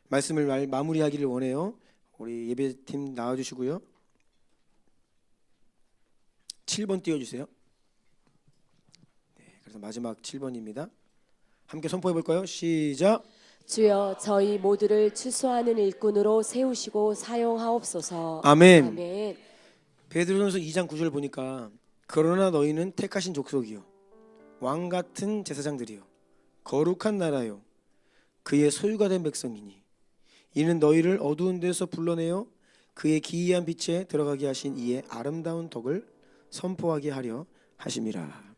말씀을 마무리하기를 원해요. 우리 예배팀 나와주시고요. 7번 띄워주세요. 네, 그래서 마지막 7번입니다. 함께 선포해 볼까요? 시작. 주여 저희 모두를 추수하는 일꾼으로 세우시고 사용하옵소서. 아멘. 아멘. 베드로전서 2장 9절 보니까 그러나 너희는 택하신 족속이요 왕 같은 제사장들이요 거룩한 나라요 그의 소유가 된 백성이니 이는 너희를 어두운 데서 불러내어 그의 기이한 빛에 들어가게 하신 이의 아름다운 덕을 선포하게 하려 하심이라.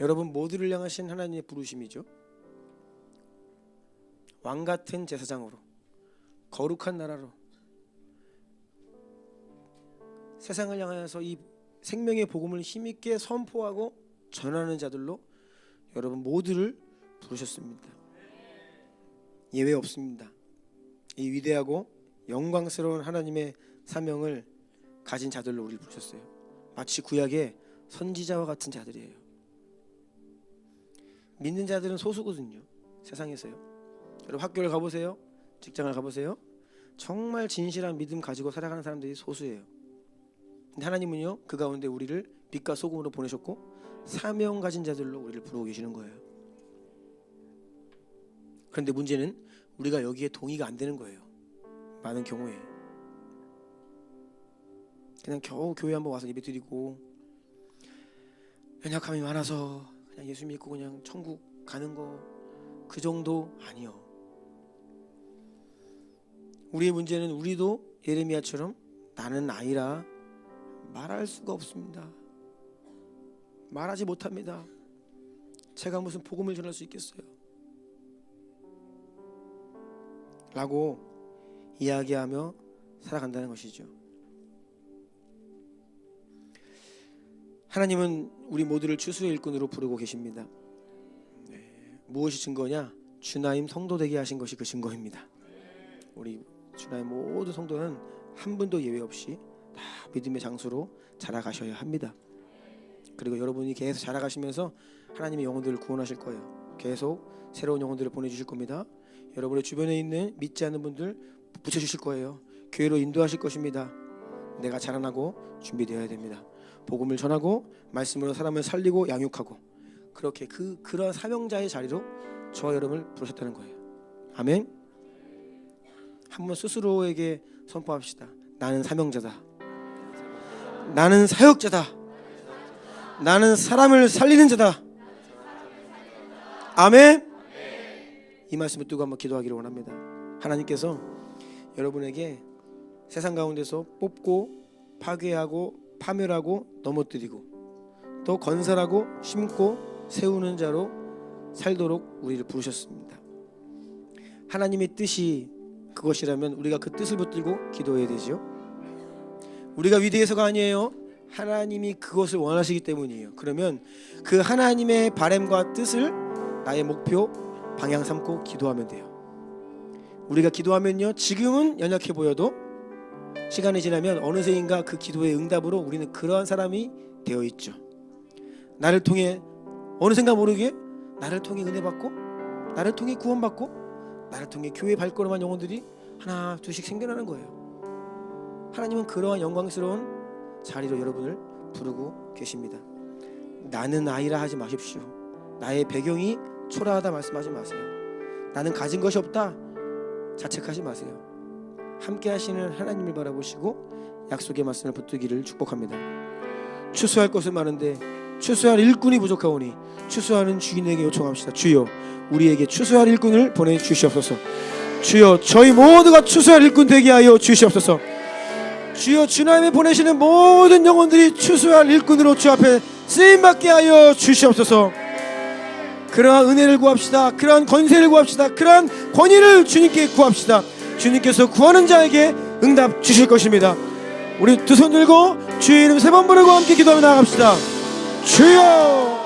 여러분 모두를 향하신 하나님의 부르심이죠. 왕 같은 제사장으로 거룩한 나라로 세상을 향하여서 이 생명의 복음을 힘있게 선포하고 전하는 자들로 여러분 모두를 부르셨습니다. 예외 없습니다. 이 위대하고 영광스러운 하나님의 사명을 가진 자들로 우리를 부르셨어요. 마치 구약의 선지자와 같은 자들이에요. 믿는 자들은 소수거든요. 세상에서요. 여러분 학교를 가보세요. 직장을 가보세요. 정말 진실한 믿음 가지고 살아가는 사람들이 소수예요. 근데 하나님은요 그 가운데 우리를 빛과 소금으로 보내셨고 사명 가진 자들로 우리를 부르고 계시는 거예요. 그런데 문제는 우리가 여기에 동의가 안 되는 거예요. 많은 경우에 그냥 겨우 교회 한번 와서 예배드리고 연약함이 많아서 그냥 예수 믿고 그냥 천국 가는 거 그 정도 아니요. 우리의 문제는 우리도 예레미야처럼 나는 아이라 말할 수가 없습니다. 말하지 못합니다. 제가 무슨 복음을 전할 수 있겠어요? 라고 이야기하며 살아간다는 것이죠. 하나님은 우리 모두를 추수의 일꾼으로 부르고 계십니다. 무엇이 증거냐? 주나임 성도 되게 하신 것이 그 증거입니다. 우리 주나임 모든 성도는 한 분도 예외 없이 다 믿음의 장소로 자라가셔야 합니다. 그리고 여러분이 계속 자라가시면서 하나님의 영혼들을 구원하실 거예요. 계속 새로운 영혼들을 보내주실 겁니다. 여러분의 주변에 있는 믿지 않는 분들 붙여주실 거예요. 교회로 인도하실 것입니다. 내가 자라나고 준비되어야 됩니다. 복음을 전하고 말씀으로 사람을 살리고 양육하고 그렇게 그런 사명자의 자리로 저와 여러분을 부르셨다는 거예요. 아멘. 한번 스스로에게 선포합시다. 나는 사명자다. 나는 사역자다. 나는 사람을 살리는 자다. 아멘. 이 말씀을 두고 한번 기도하기를 원합니다. 하나님께서 여러분에게 세상 가운데서 뽑고 파괴하고 파멸하고 넘어뜨리고 또 건설하고 심고 세우는 자로 살도록 우리를 부르셨습니다. 하나님의 뜻이 그것이라면 우리가 그 뜻을 붙들고 기도해야 되죠. 우리가 위대해서가 아니에요. 하나님이 그것을 원하시기 때문이에요. 그러면 그 하나님의 바람과 뜻을 나의 목표 방향 삼고 기도하면 돼요. 우리가 기도하면요, 지금은 연약해 보여도 시간이 지나면 어느새인가 그 기도의 응답으로 우리는 그러한 사람이 되어 있죠. 나를 통해 어느샌가 모르게 나를 통해 은혜 받고 나를 통해 구원받고 나를 통해 교회 발걸음한 영혼들이 하나 둘씩 생겨나는 거예요. 하나님은 그러한 영광스러운 자리로 여러분을 부르고 계십니다. 나는 아이라 하지 마십시오. 나의 배경이 초라하다 말씀하지 마세요. 나는 가진 것이 없다 자책하지 마세요. 함께 하시는 하나님을 바라보시고 약속의 말씀을 붙들기를 축복합니다. 추수할 것은 많은데 추수할 일꾼이 부족하오니 추수하는 주인에게 요청합시다. 주여 우리에게 추수할 일꾼을 보내주시옵소서. 주여 저희 모두가 추수할 일꾼 되게 하여 주시옵소서. 주여 주님이 보내시는 모든 영혼들이 추수할 일꾼으로 주 앞에 쓰임받게 하여 주시옵소서. 그러한 은혜를 구합시다. 그러한 권세를 구합시다. 그러한 권위를 주님께 구합시다. 주님께서 구하는 자에게 응답 주실 것입니다. 우리 두 손 들고 주의 이름 세 번 부르고 함께 기도하며 나아갑시다. 주여